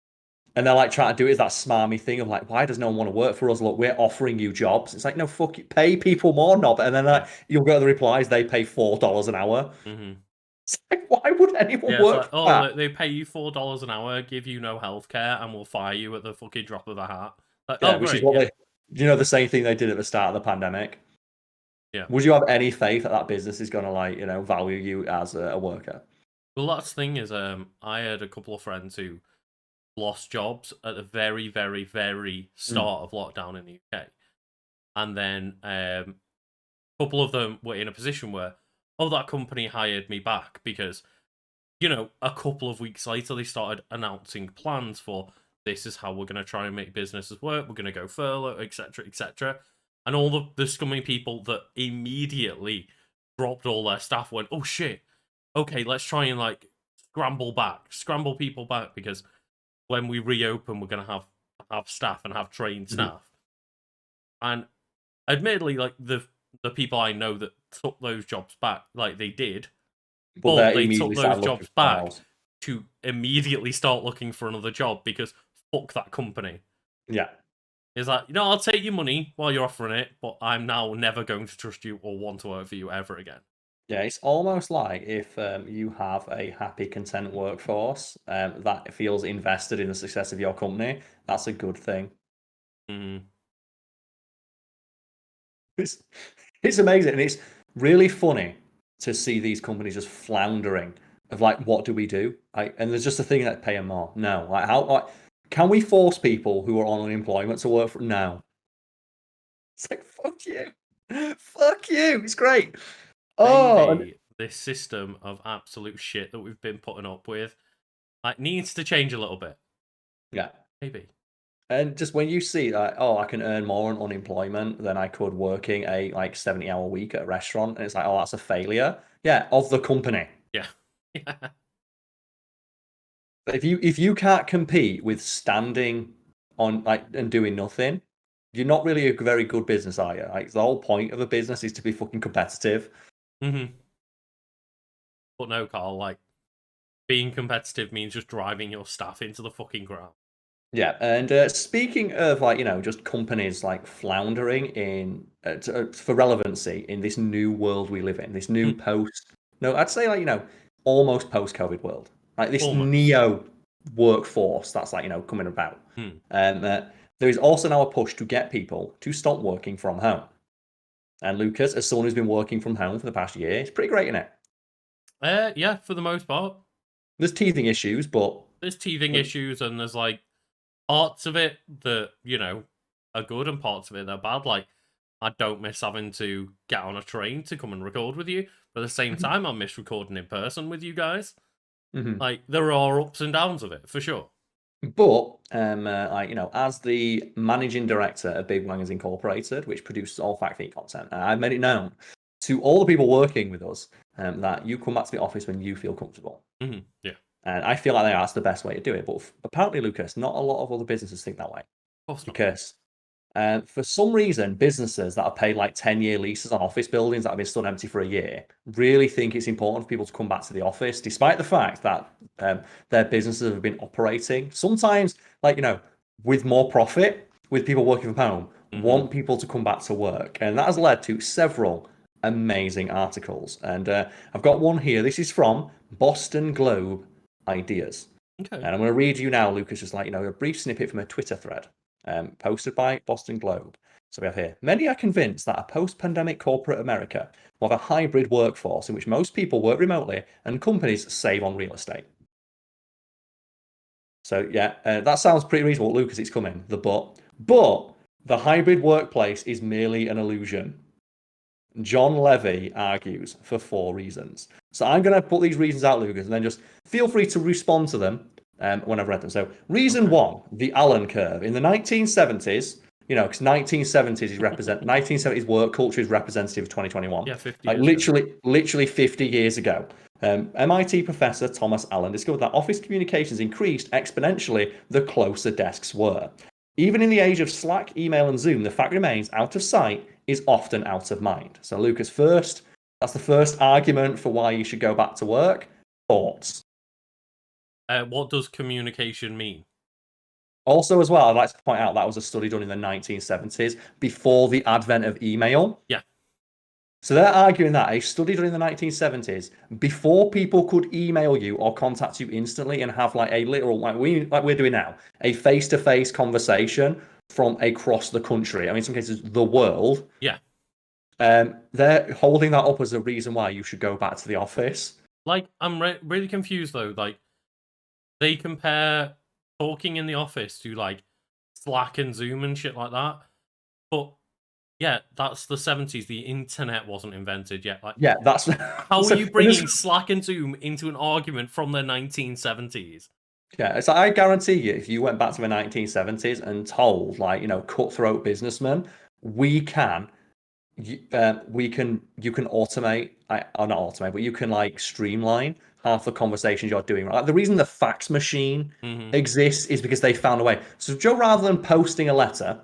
And they're like trying to do it as that smarmy thing of like, why does no one want to work for us? Look, we're offering you jobs. It's like, no, fuck it, pay people more, knob. And then yeah, you'll go to the replies, they pay $4 an hour. hmm, It's like, why would anyone yeah. It's work like, for oh, that? they pay you $4 an hour, give you no healthcare, and will fire you at the fucking drop of a hat. Like, Yeah, oh, which is great, what yeah, the same thing they did at the start of the pandemic. yeah. Would you have any faith that that business is going to value you as a worker? Well, that's the thing is, I had a couple of friends who lost jobs at the very, very, very Mm. start of lockdown in the UK. And then a couple of them were in a position where, oh, that company hired me back because, a couple of weeks later they started announcing plans for this is how we're going to try and make businesses work. We're going to go furlough, etc., etc. And all the scummy people that immediately dropped all their staff went, oh shit, okay, let's try and like scramble people back because when we reopen, we're going to have staff and have trained Mhm. staff. And admittedly, like the people I know that took those jobs back, like they did, But but they they took immediately those started looking jobs for somewhere back else. to immediately start looking for another job because fuck that company. Yeah. It's like, I'll take your money while you're offering it, but I'm now never going to trust you or want to work for you ever again. Yeah, it's almost like if you have a happy, content workforce that feels invested in the success of your company, that's a good thing. Mm, It's, it's amazing. And it's really funny to see these companies just floundering of like, what do we do? And there's just a thing that pay them more. No. Like, can we force people who are on unemployment to work for? No. It's like, fuck you. Fuck you. It's great. Oh, and maybe this system of absolute shit that we've been putting up with like needs to change a little bit. yeah. Maybe. And just when you see that, oh, I can earn more on unemployment than I could working a like 70-hour week at a restaurant, and it's like, oh, that's a failure. Yeah, of the company. Yeah. Yeah. But if you can't compete with standing on like and doing nothing, you're not really a very good business, are you? Like the whole point of a business is to be fucking competitive. Mm-hmm. But no, Carl, like being competitive means just driving your staff into the fucking ground. Yeah, and speaking of like just companies like floundering in for relevancy in this new world we live in, this new post, no, I'd say like almost post-COVID world, like this Almost. neo workforce that's like coming about. Hmm. There is also now a push to get people to stop working from home. And Lucas, as someone who's been working from home for the past year, it's pretty great in it. Yeah, for the most part. There's teething issues, but There's teething issues, and there's like parts of it that, are good and parts of it that are bad. Like, I don't miss having to get on a train to come and record with you. But at the same time, I miss recording in person with you guys. Mhm. Like, there are ups and downs of it, for sure. But like as the managing director of Big Wangers Incorporated, which produces all fact feed content, I've made it known to all the people working with us that you come back to the office when you feel comfortable. Mm-hmm. Yeah, And I feel like that's the best way to do it. But apparently, Lucas, not a lot of other businesses think that way. of course not. Because for some reason, businesses that are paid like 10-year leases on office buildings that have been stood empty for a year really think it's important for people to come back to the office, despite the fact that their businesses have been operating sometimes, like, with more profit, with people working from home, want people to come back to work. And that has led to several amazing articles. And I've got one here. This is from Boston Globe Ideas. Okay. And I'm going to read you now, Lucas, just like, a brief snippet from a Twitter thread posted by Boston Globe. So we have here, many are convinced that a post-pandemic corporate America will have a hybrid workforce in which most people work remotely and companies save on real estate. So yeah, that sounds pretty reasonable, Lucas, it's coming, But the hybrid workplace is merely an illusion. John Levy argues for 4 reasons. So I'm going to put these reasons out, Lucas, and then just feel free to respond to them when I've read them. So reason 1, the Allen curve. In the 1970s, because 1970s work culture is representative of 2021. Yeah, 50 Like years ago. literally 50 years ago. MIT professor Thomas Allen discovered that office communications increased exponentially the closer desks were. Even in the age of Slack, email, and Zoom, the fact remains out of sight is often out of mind. So, Lucas, that's the first argument for why you should go back to work. Thoughts? What does communication mean? Also, as well, I'd like to point out that was a study done in the 1970s before the advent of email. Yeah. So they're arguing that a study done in the 1970s, before people could email you or contact you instantly and have like a literal, like we're doing now, a face-to-face conversation from across the country, I mean, in some cases, the world. Yeah. They're holding that up as a reason why you should go back to the office. Like, I'm really confused, though. Like, they compare talking in the office to, like, Slack and Zoom and shit like that. But yeah, that's the 70s. The internet wasn't invented yet. Like, Yeah, that's how are you bringing Slack and Zoom into an argument from the 1970s? Yeah, so I guarantee you, if you went back to the 1970s and told, like, cutthroat businessmen, we can, you can automate, or not automate, but you can like streamline half the conversations you're doing. Right? Like, the reason the fax machine exists is because they found a way. So, Joe, rather than posting a letter,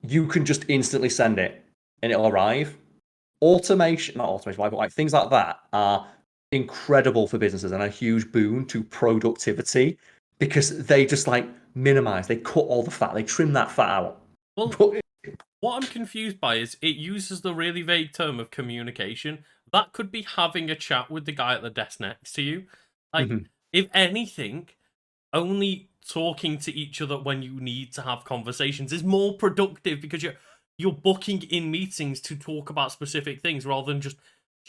you can just instantly send it and it'll arrive. Automation, not automation, but like things like that are incredible for businesses and a huge boon to productivity because they just like minimize, they cut all the fat, they trim that fat out. Well, But what I'm confused by is it uses the really vague term of communication. That could be having a chat with the guy at the desk next to you. Like, if anything, only talking to each other when you need to have conversations is more productive because you're booking in meetings to talk about specific things rather than just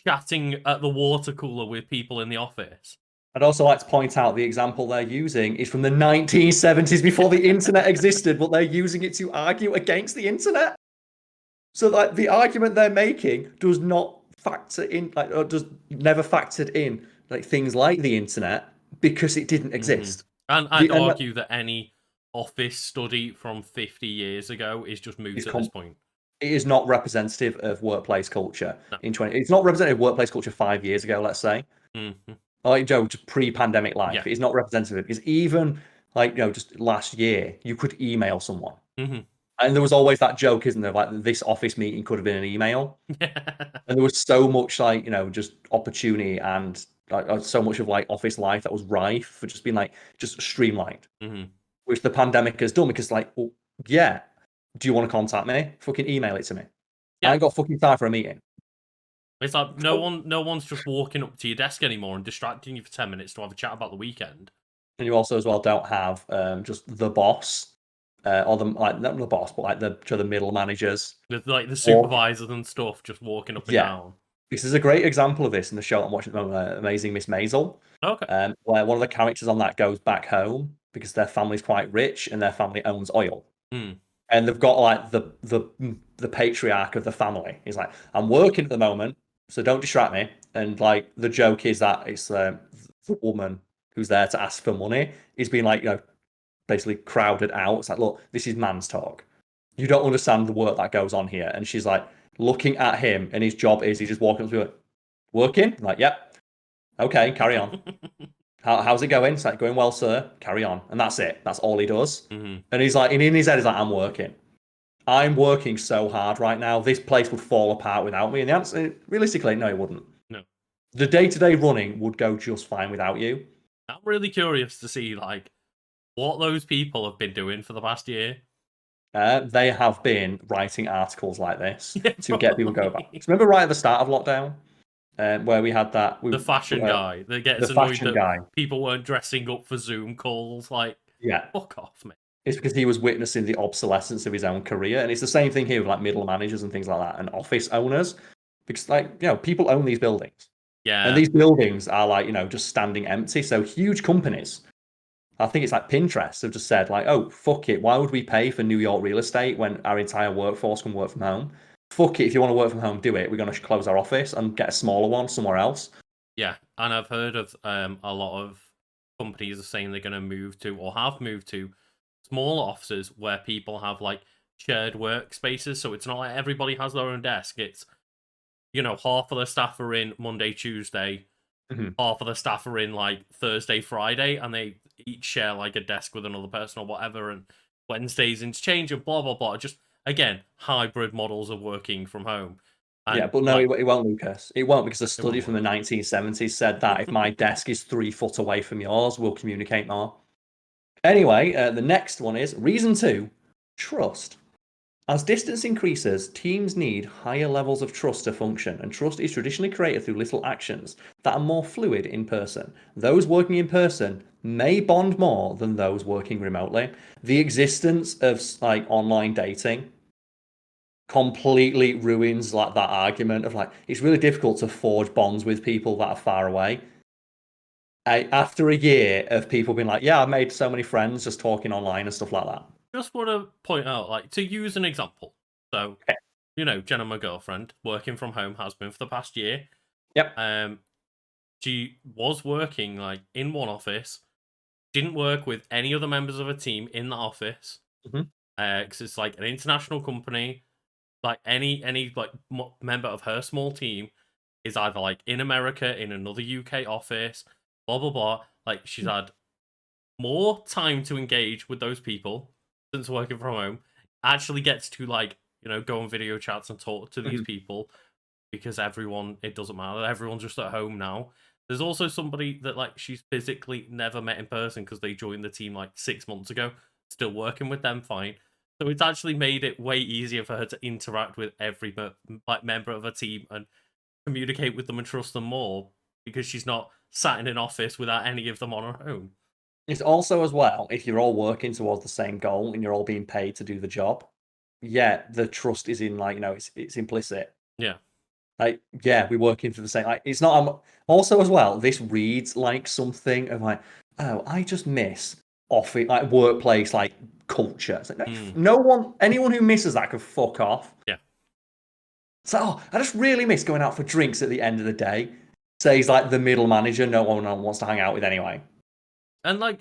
chatting at the water cooler with people in the office. I'd also like to point out the example they're using is from the 1970s before the internet existed, but they're using it to argue against the internet. So like the argument they're making does not factor in, like, or does never factored in like things like the internet because it didn't exist. And I'd argue that any office study from 50 years ago is just moot at this point. It is not representative of workplace culture in 20. It's not representative of workplace culture 5 years ago, let's say. Like Joe, just pre-pandemic life. Yeah. It's not representative because even like just last year, you could email someone. And there was always that joke, isn't there? Like this office meeting could have been an email. Yeah. And there was so much like, just opportunity and like so much of like office life that was rife for just being like just streamlined, Mhm. which the pandemic has done because like, well, yeah, do you want to contact me? Fucking email it to me. I Yeah. ain't got fucking time for a meeting. It's like no one's just walking up to your desk anymore and distracting you for 10 minutes to have a chat about the weekend. And you also as well don't have just the boss or the like not the boss, but like the middle managers. With like the Walk. supervisors and stuff just walking up and Yeah, down. this is a great example of this in the show I'm watching at the moment, Amazing Miss Maisel, Okay. where one of the characters on that goes back home because their family's quite rich and their family owns oil. Mm. And they've got like the patriarch of the family. He's like, I'm working at the moment, so don't distract me. And like the joke is that it's the woman who's there to ask for money is being like, basically crowded out. It's like, look, this is man's talk. You don't understand the work that goes on here. And she's like looking at him, and his job is he's just walking up to her, working. I'm like, yep, okay, carry on. How's it going? It's like, going well, sir. Carry on. And that's it. That's all he does. Mhm. And he's like, and in his head, he's like, I'm working. I'm working so hard right now. This place would fall apart without me. And the answer, realistically, no, it wouldn't. No. The day-to-day running would go just fine without you. I'm really curious to see like what those people have been doing for the past year. They have been writing articles like this Yeah, to get people to go back. probably. So remember right at the start of lockdown, where we had that The fashion guy that the gets annoyed fashion that guy. people weren't dressing up for Zoom calls. Like, Yeah, fuck off, mate. it's because he was witnessing the obsolescence of his own career, and it's the same thing here with like middle managers and things like that, and office owners, because like people own these buildings, and Yeah. these buildings are like just standing empty. So huge companies, I think it's like Pinterest, have just said like, oh fuck it, why would we pay for New York real estate when our entire workforce can work from home? Fuck it, if you want to work from home, do it. We're going to close our office and get a smaller one somewhere else. Yeah. And I've heard of a lot of companies are saying they're gonna move to or have moved to smaller offices where people have like shared workspaces. So it's not like everybody has their own desk. It's half of the staff are in Monday, Tuesday, Mhm. half of the staff are in like Thursday, Friday, and they each share like a desk with another person or whatever, and Wednesdays interchange and blah blah blah. Just again, hybrid models of working from home. Yeah, And but no, like it won't, Lucas. It won't because a it study won't from the work. 1970s said that if my desk is 3 foot away from yours, we'll communicate more. Anyway, the next one is reason 2, trust. As distance increases, teams need higher levels of trust to function, and trust is traditionally created through little actions that are more fluid in person. Those working in person may bond more than those working remotely. The existence of like online dating completely ruins like that argument of like it's really difficult to forge bonds with people that are far away. After a year of people being like, yeah, I made so many friends just talking online and stuff like that. Just want to point out, like, to use an example. So, Okay. Jenna, my girlfriend, working from home, has been for the past year. Yep. She was working like in one office, didn't work with any other members of a team in the office, Mhm. because it's like an international company. Like any like member of her small team is either like in America in another UK office, blah blah blah. Like she's had more time to engage with those people since working from home. Actually gets to like go on video chats and talk to these Mhm. people because it doesn't matter. Everyone's just at home now. There's also somebody that like she's physically never met in person because they joined the team like 6 months ago. Still working with them fine. So it's actually made it way easier for her to interact with every like member of a team and communicate with them and trust them more because she's not sat in an office without any of them on her own. It's also as well, if you're all working towards the same goal and you're all being paid to do the job, yeah, the trust is in like, it's implicit. Yeah. Like, yeah, we're working for the same. Like, it's not. Also, as well, this reads like something of like, oh, I just miss office, like workplace, like culture. It's like, Mm. no one, anyone who misses that could fuck off. Yeah. So, oh, I just really miss going out for drinks at the end of the day. Says like the middle manager, no one wants to hang out with anyway. And like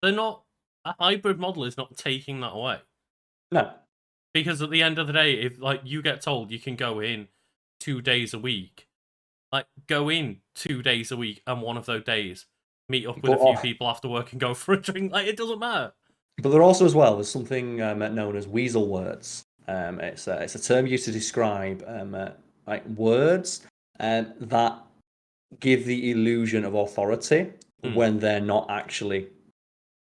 they're not a hybrid model is not taking that away. No, Because at the end of the day, if like you get told you can go in 2 days a week, like go in 2 days a week and one of those days meet up with but a few people after work and go for a drink. Like it doesn't matter. But there also as well, there's something known as weasel words. It's a term used to describe like words that give the illusion of authority when they're not actually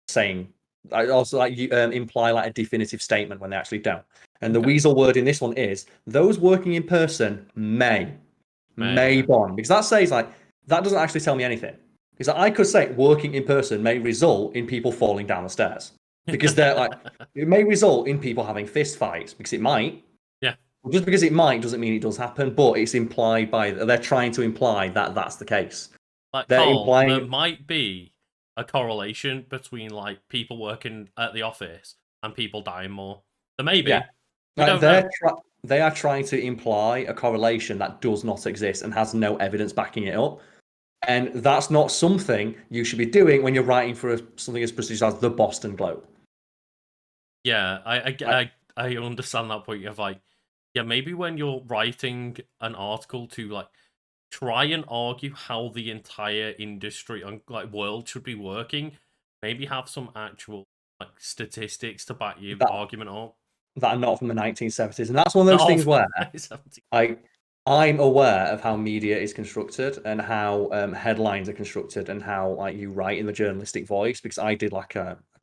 saying. I also like you imply like a definitive statement when they actually don't. And the weasel word in this one is those working in person may bond, because that says like that doesn't actually tell me anything. Because I could say working in person may result in people falling down the stairs, because they're like it may result in people having fist fights, because it might. Yeah. Just because it might doesn't mean it does happen, but it's implied by they're trying to imply that that's the case. Like, They're Karl, there implying might be a correlation between like people working at the office and people dying more. There may be. yeah, We like don't know. they are trying to imply a correlation that does not exist and has no evidence backing it up. And that's not something you should be doing when you're writing for something as prestigious as the Boston Globe. Yeah, Like, I understand that point of like, yeah, maybe when you're writing an article to like try and argue how the entire industry and like world should be working, maybe have some actual like statistics to back your that argument up. that are not from the 1970s, and that's one of those Not things where 17. I'm aware of how media is constructed and how headlines are constructed and how like you write in the journalistic voice, because I did like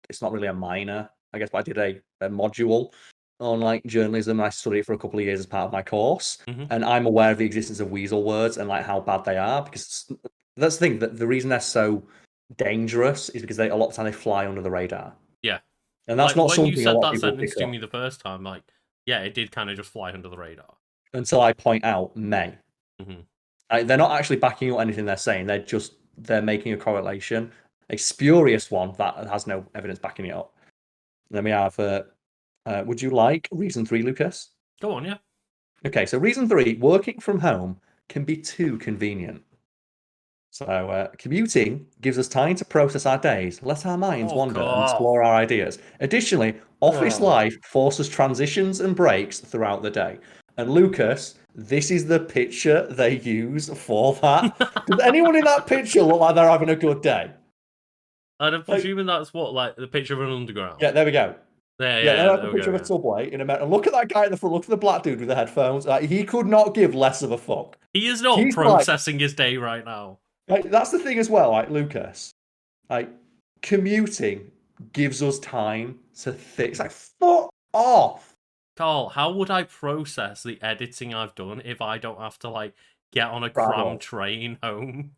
it's not really a minor, I guess, but I did a module on like journalism. I studied it for a couple of years as part of my course, and I'm aware of the existence of weasel words and like how bad they are, because that's the thing, that the reason they're so dangerous is because a lot of the time they fly under the radar, Yeah. and that's Like not when you something a said lot of that people pick sentence to up me the first time, like, yeah, it did kind of just fly under the radar. until I point out may. Mm-hmm. They're not actually backing up anything they're saying. They're making a correlation, a spurious one that has no evidence backing it up. Then we have. Would you like reason 3, Lucas? Go on, yeah. Okay, so reason 3: working from home can be too convenient. So commuting gives us time to process our days, let our minds wander, and God. explore our ideas. Additionally, office life forces transitions and breaks throughout the day. And Lucas, this is the picture they use for that. Does anyone in that picture look like they're having a good day? And I'm Like, presuming that's what, like, the picture of an underground. yeah, there we go. Yeah, Yeah, that's a there we picture go, of a yeah. subway in America. Look at that guy in the front. Look at the black dude with the headphones. He could not give less of a fuck. He is not He's like, processing his day right now. that's the thing as well. Like Lucas, like commuting gives us time to think. It's like fuck off. Karl, how would I process the editing I've done if I don't have to, like, get on a cram Bravo. train home?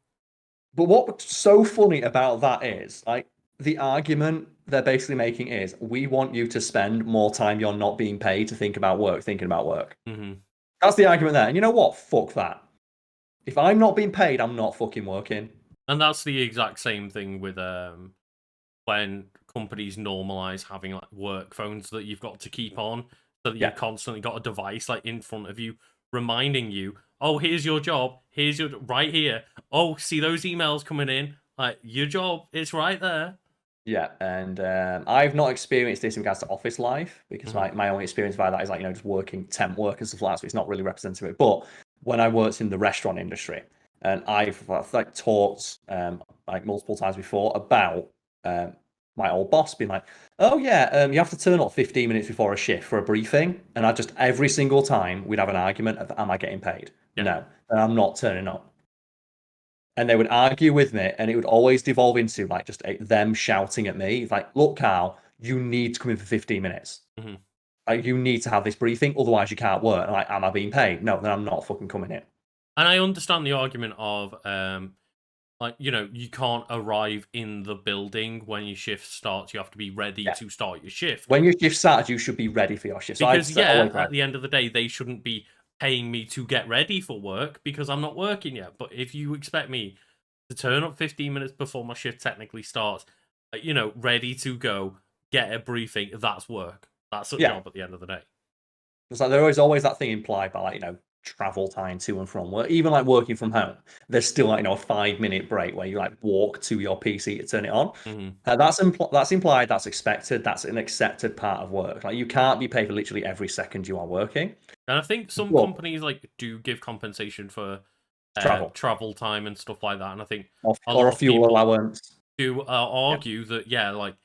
But what's so funny about that is like the argument they're basically making is we want you to spend more time you're not being paid to think about work, thinking about work. Mm-hmm. That's the argument there. And you know what? Fuck that. If I'm not being paid, I'm not fucking working. And that's the exact same thing with when companies normalize having like work phones that you've got to keep on, so that Yeah. you've constantly got a device like in front of you reminding you, oh, here's your job, here's your right here. Oh, see those emails coming in, like your job, it's right there. Yeah, and I've not experienced this in regards to office life, because Mhm. my only experience by that is like just working temp work and stuff like that. So it's not really representative. But when I worked in the restaurant industry, and I've like talked like multiple times before about my old boss being like, "Oh yeah, you have to turn up 15 minutes before a shift for a briefing," and I just every single time we'd have an argument of, "Am I getting paid?" Yeah. No, and I'm not turning up. And they would argue with me, and it would always devolve into like just them shouting at me, like, "Look, Karl, you need to come in for 15 minutes. Mhm. Like, you need to have this briefing, otherwise you can't work." And like, am I being paid? No, then I'm not fucking coming in. And I understand the argument of like, you know, you can't arrive in the building when your shift starts. You have to be ready Yeah. to start your shift. When your shift starts, you should be ready for your shift. So I'd Because say yeah, always at like, the end of the day, they shouldn't be paying me to get ready for work because I'm not working yet. But if you expect me to turn up 15 minutes before my shift technically starts, you know, ready to go, get a briefing, that's work. That's a yeah. job at the end of the day. It's like there is always that thing implied by like, travel time to and from work. Even like working from home, there's still like, a 5-minute break where you like walk to your PC to turn it on. Mm-hmm. That's implied, that's expected, that's an accepted part of work. Like you can't be paid for literally every second you are working. And I think some But companies like do give compensation for travel travel time and stuff like that. And I think or, a or a lot of fuel people allowance. do Yeah. argue that yeah, like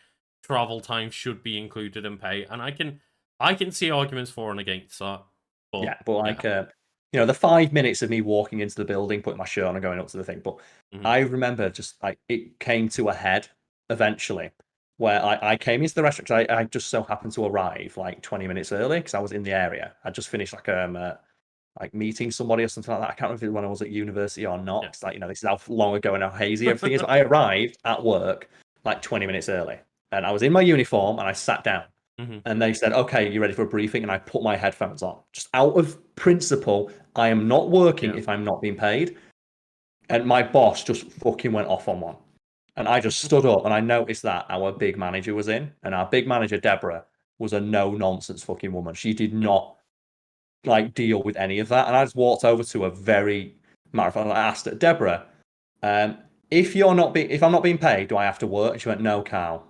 travel time should be included in pay, and I can see arguments for and against that. But Yeah, but like, the 5 minutes of me walking into the building, putting my shirt on and going up to the thing. But mhm, I remember just like it came to a head eventually where I came into the restaurant 'cause I just so happened to arrive like 20 minutes early because I was in the area. I just finished like meeting somebody or something like that. I can't remember if it was when I was at university or not. yeah, 'Cause, like, this is how long ago and how hazy everything is. But I arrived at work like 20 minutes early and I was in my uniform and I sat down. mhm, And they said, "Okay, you ready for a briefing?" And I put my headphones on. Just out of principle, I am not working yeah. if I'm not being paid. And my boss just fucking went off on one. And I just stood up and I noticed that our big manager was in. And our big manager, Deborah, was a no nonsense fucking woman. She did Mm. not like deal with any of that. And I just walked over to her very matter of fact. I asked her, Deborah, um, if I'm not being paid, do I have to work? And she went, "No, Carl.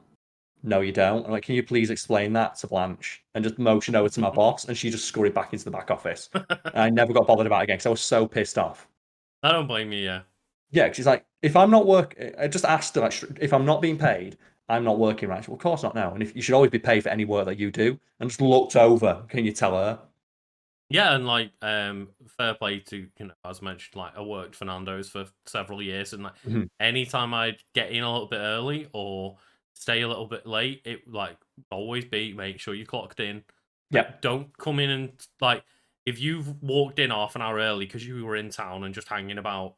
No, you don't." I'm like, "Can you please explain that to Blanche?" And just motion over to my boss, and she just scurried back into the back office. And I never got bothered about it again because I was so pissed off. I don't blame you. Yeah, Yeah, 'cause she's like, "If I'm not working," I just asked her, like, "If I'm not being paid, I'm not working, right?" She said, "Well, of course not, no. And if you should always be paid for any work that you do," and just looked over. Can you tell her? yeah, and like fair play to as mentioned, like I worked for Nando's for several years, and like Mhm. anytime I'd get in a little bit early or stay a little bit late, it like always be make sure you clocked in. Yeah, Like don't come in and like if you've walked in half an hour early because you were in town and just hanging about,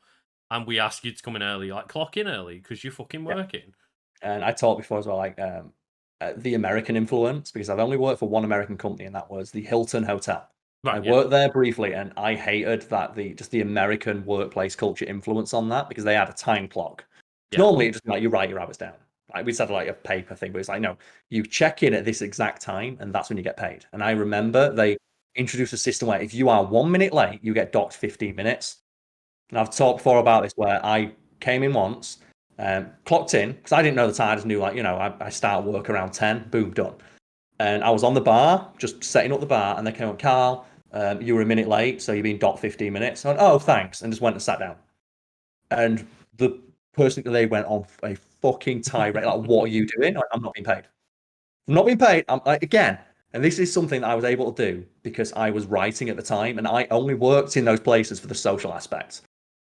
and we ask you to come in early, like clock in early because you're fucking yeah. working. And I talked before as well, like the American influence, because I've only worked for one American company, and that was the Hilton Hotel. I Right? Yeah. worked there briefly, and I hated that the American workplace culture influence on that because they had a time clock. Yeah. Normally, it just like you write your hours down. Like we said, like a paper thing, but it's like no, you check in at this exact time, and that's when you get paid. And I remember they introduced a system where if you are 1 minute late, you get docked 15 minutes. And I've talked before about this where I came in once, clocked in because I didn't know the time. I just knew like I start work around 10, boom, done. And I was on the bar, just setting up the bar, and they came up, "Karl, you were a minute late, so you've been docked 15 minutes." I went, "Oh, thanks," and just went and sat down. And the person they went on a fucking tirade, like, "What are you doing?" Like, "I'm not being paid. I'm not being paid." I'm like, again, and this is something that I was able to do because I was writing at the time, and I only worked in those places for the social aspects.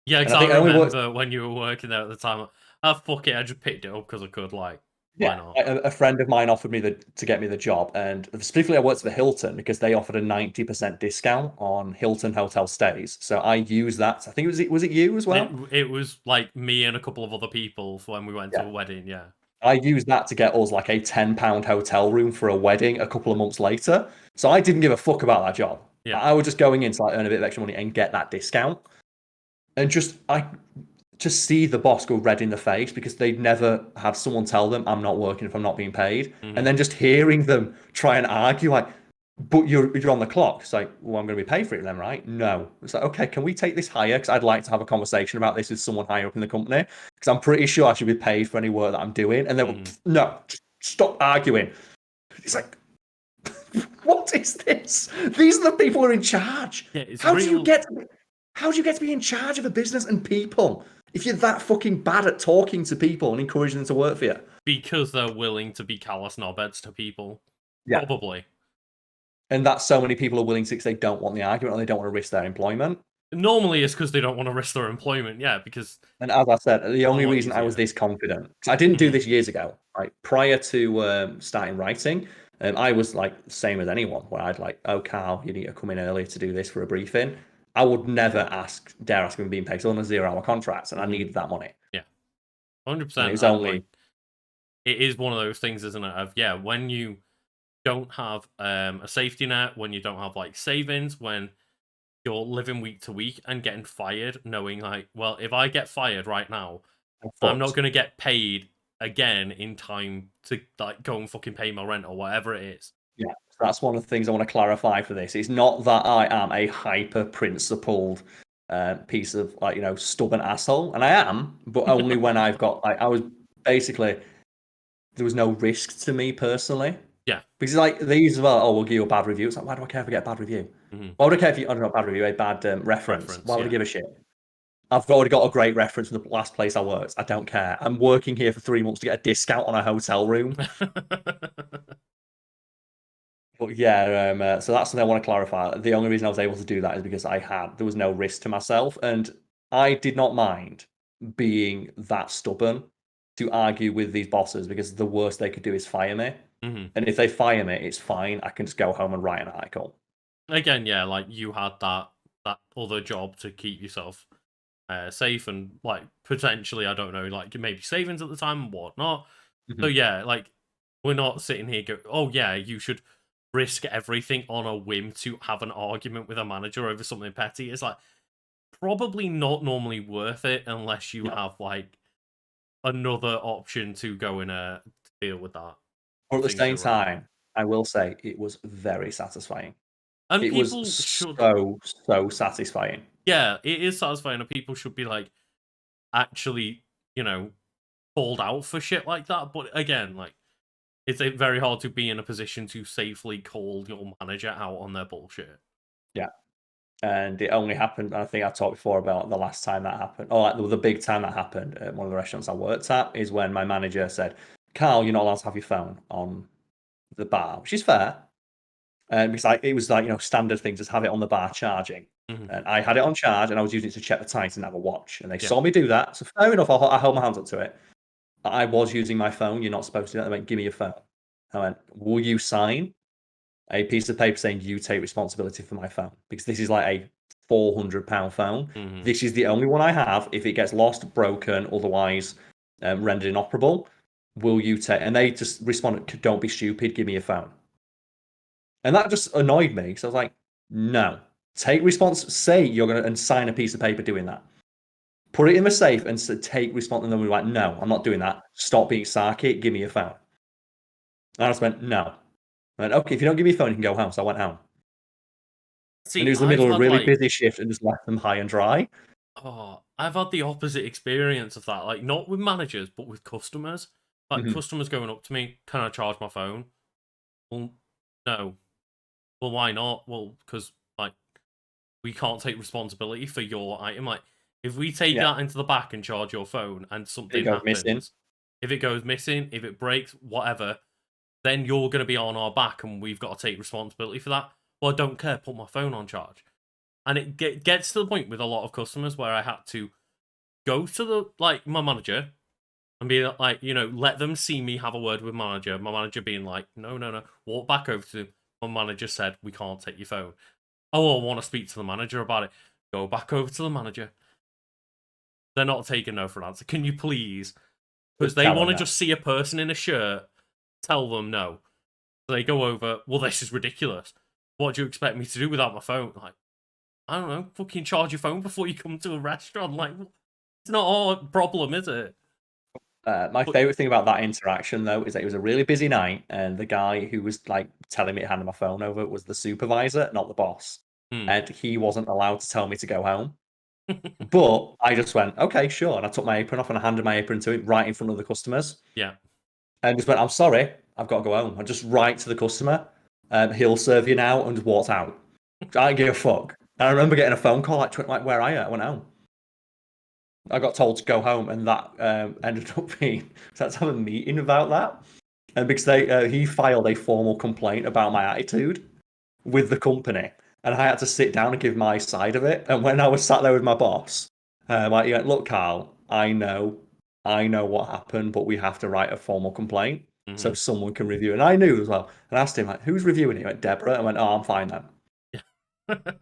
Yeah, And because I I think I only worked. remember when you were working there at the time. Ah, fuck it, I just picked it up because I could. Like, why Yeah, not? a friend of mine offered me to get me the job, and specifically I worked for the Hilton because they offered a 90% discount on Hilton hotel stays. So I used that. I think was it you as well? It was like me and a couple of other people for when we went to Yeah. a wedding. Yeah, I used that to get us like a £10 hotel room for a wedding a couple of months later. So I didn't give a fuck about that job. yeah. I was just going in to like earn a bit of extra money and get that discount. And to see the boss go red in the face because they'd never had someone tell them I'm not working if I'm not being paid, and Hmm. then just hearing them try and argue like, "But you're on the clock." It's like, "Well, I'm going to be paid for it then, right?" No. It's like, "Okay, can we take this higher? Because I'd like to have a conversation about this with someone higher up in the company because I'm pretty sure I should be paid for any work that I'm doing." And they were, Hmm. "No, just stop arguing." It's like, what is this? These are the people who are in charge. Yeah, it's How do you real get how do you get to be in charge of a business and people if you're that fucking bad at talking to people and encouraging them to work for you? because they're willing to be callous knobheads to people. Yeah. Probably. And that so many people are willing to because they don't want the argument or they don't want to risk their employment. Normally, it's because they don't want to risk their employment. Yeah, because And as I said, the a only lot reason I was easier. this confident, because I didn't do Hmm. this years ago, right? Prior to starting writing, I was like the same as anyone, where I'd like, "Oh, Carl, you need to come in earlier to do this for a briefing." I would never dare ask him being paid. So on a 0 hour contract, and I Hmm. needed that money. Yeah, hundred And it percent. was And like, only, it is one of those things, isn't it? Of yeah, when you don't have a safety net, when you don't have like savings, when you're living week to week and getting fired, knowing like, well, if I get fired right now, I'm I'm not fucked. gonna get paid again in time to like go and fucking pay my rent or whatever it is. Yeah, that's one of the things I want to clarify for this. It's not that I am a hyper principled piece of like stubborn asshole, and I am, but only when I've got like I was basically there was no risk to me personally Yeah. because like these as well. "Oh, we'll give you a bad review." It's like, why do I care if I get a bad review? Hmm. Why would I care if you? I don't know, a bad review, a bad reference. Reference. Why would I Yeah. give a shit? I've already got a great reference from the last place I worked. I don't care. I'm working here for 3 months to get a discount on a hotel room. But yeah, so that's something I want to clarify. The only reason I was able to do that is because there was no risk to myself, and I did not mind being that stubborn to argue with these bosses because the worst they could do is fire me. Mhm. And if they fire me, it's fine. I can just go home and write an article. Again, yeah, like you had that other job to keep yourself safe and like potentially, I don't know, like maybe savings at the time and whatnot. So Mhm. yeah, like we're not sitting here go, oh yeah, you should risk everything on a whim to have an argument with a manager over something petty. It's like probably not normally worth it unless you No. have like another option to go in to deal with that. But at the Things same go wrong. time, I will say it was very satisfying. And It was people should, so satisfying. yeah, it is satisfying, and people should be like actually, you know, called out for shit like that. But again, like it's very hard to be in a position to safely call your manager out on their bullshit. Yeah. And it only happened, I think I talked before about the last time that happened, or like the big time that happened at one of the restaurants I worked at, is when my manager said, Karl, you're not allowed to have your phone on the bar, which is fair. Because it was like, standard thing, just have it on the bar charging. Mhm. And I had it on charge and I was using it to check the time and have a watch. And they Yeah. saw me do that. So fair enough, I hold my hands up to it. I was using my phone. You're not supposed to do that. They went, give me your phone. I went, will you sign a piece of paper saying you take responsibility for my phone? Because this is like a £400 phone. Mhm. This is the only one I have. If it gets lost, broken, otherwise rendered inoperable, will you take? And they just responded, don't be stupid, give me your phone. And that just annoyed me. So I was like, no, take response. Say you're going to and sign a piece of paper doing that. Put it in the safe and take response. And then we were like, no, I'm not doing that. Stop being sarky. Give me your phone. And I just went, no. I went, okay, if you don't give me your phone, you can go home. So I went home. And it See, was the I've middle of a had really like, busy shift and just left them high and dry. oh, I've had the opposite experience of that. Like, not with managers, but with customers. Like, Mhm. customers going up to me, can I charge my phone? Well, no. Well, why not? Well, because, like, we can't take responsibility for your item. Like, if we take Yeah, that into the back and charge your phone and it something goes missing. happens, if it goes missing, if it breaks, whatever, then you're going to be on our back and we've got to take responsibility for that. Well, I don't care. Put my phone on charge. And it gets to the point with a lot of customers where I had to go to my manager and be like, let them see me have a word with manager. My manager being like, no, no, no. Walk back over to him. My manager said, we can't take your phone. Oh, I want to speak to the manager about it. Go back over to the manager. They're not taking no for an answer. Can you please? Because Just they tell want them to no. just see a person in a shirt. Tell them no. So they go over, well, this is ridiculous. What do you expect me to do without my phone? Like, I don't know, fucking charge your phone before you come to a restaurant. Like, it's not our problem, is it? My But, favorite thing about that interaction, though, is that it was a really busy night, and the guy who was like telling me to hand my phone over was the supervisor, not the boss, hmm. and he wasn't allowed to tell me to go home. But I just went, okay, sure, and I took my apron off and I handed my apron to him right in front of the customers, Yeah. and just went, I'm sorry, I've got to go home. I just write to the customer, he'll serve you now, and just walked out. I didn't give a fuck. And I remember getting a phone call like where are you? I went home. I got told to go home, and that ended up being so let's have a meeting about that. And because he filed a formal complaint about my attitude with the company, and I had to sit down and give my side of it. And when I was sat there with my boss, he went, "Look, Karl, I know what happened, but we have to write a formal complaint Hmm. so someone can review." And I knew as well. And I asked him, like, "Who's reviewing it?" He went, "Deborah." I went, "Oh, I'm fine then." Yeah.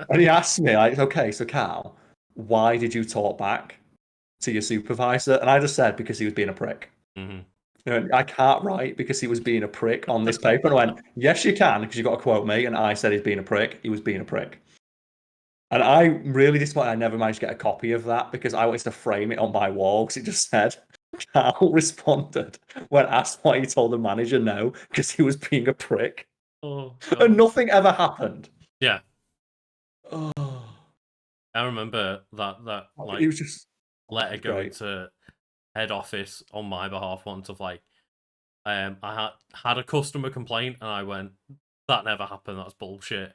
And he asked me, like, "Okay, so Karl, why did you talk back to your supervisor?" And I just said, because he was being a prick. Hmm. I can't write because he was being a prick on this paper. And I went, yes, you can, because you've got to quote me. And I said he's being a prick. He was being a prick. And I really disappointed I never managed to get a copy of that because I wanted to frame it on my wall because it just said, Karl responded when asked why he told the manager no, because he was being a prick. Oh And god. nothing ever happened. Yeah. Oh, I remember that it like was just, it letter was going great. to head office on my behalf once of like I had a customer complaint and I went, that never happened, that's bullshit.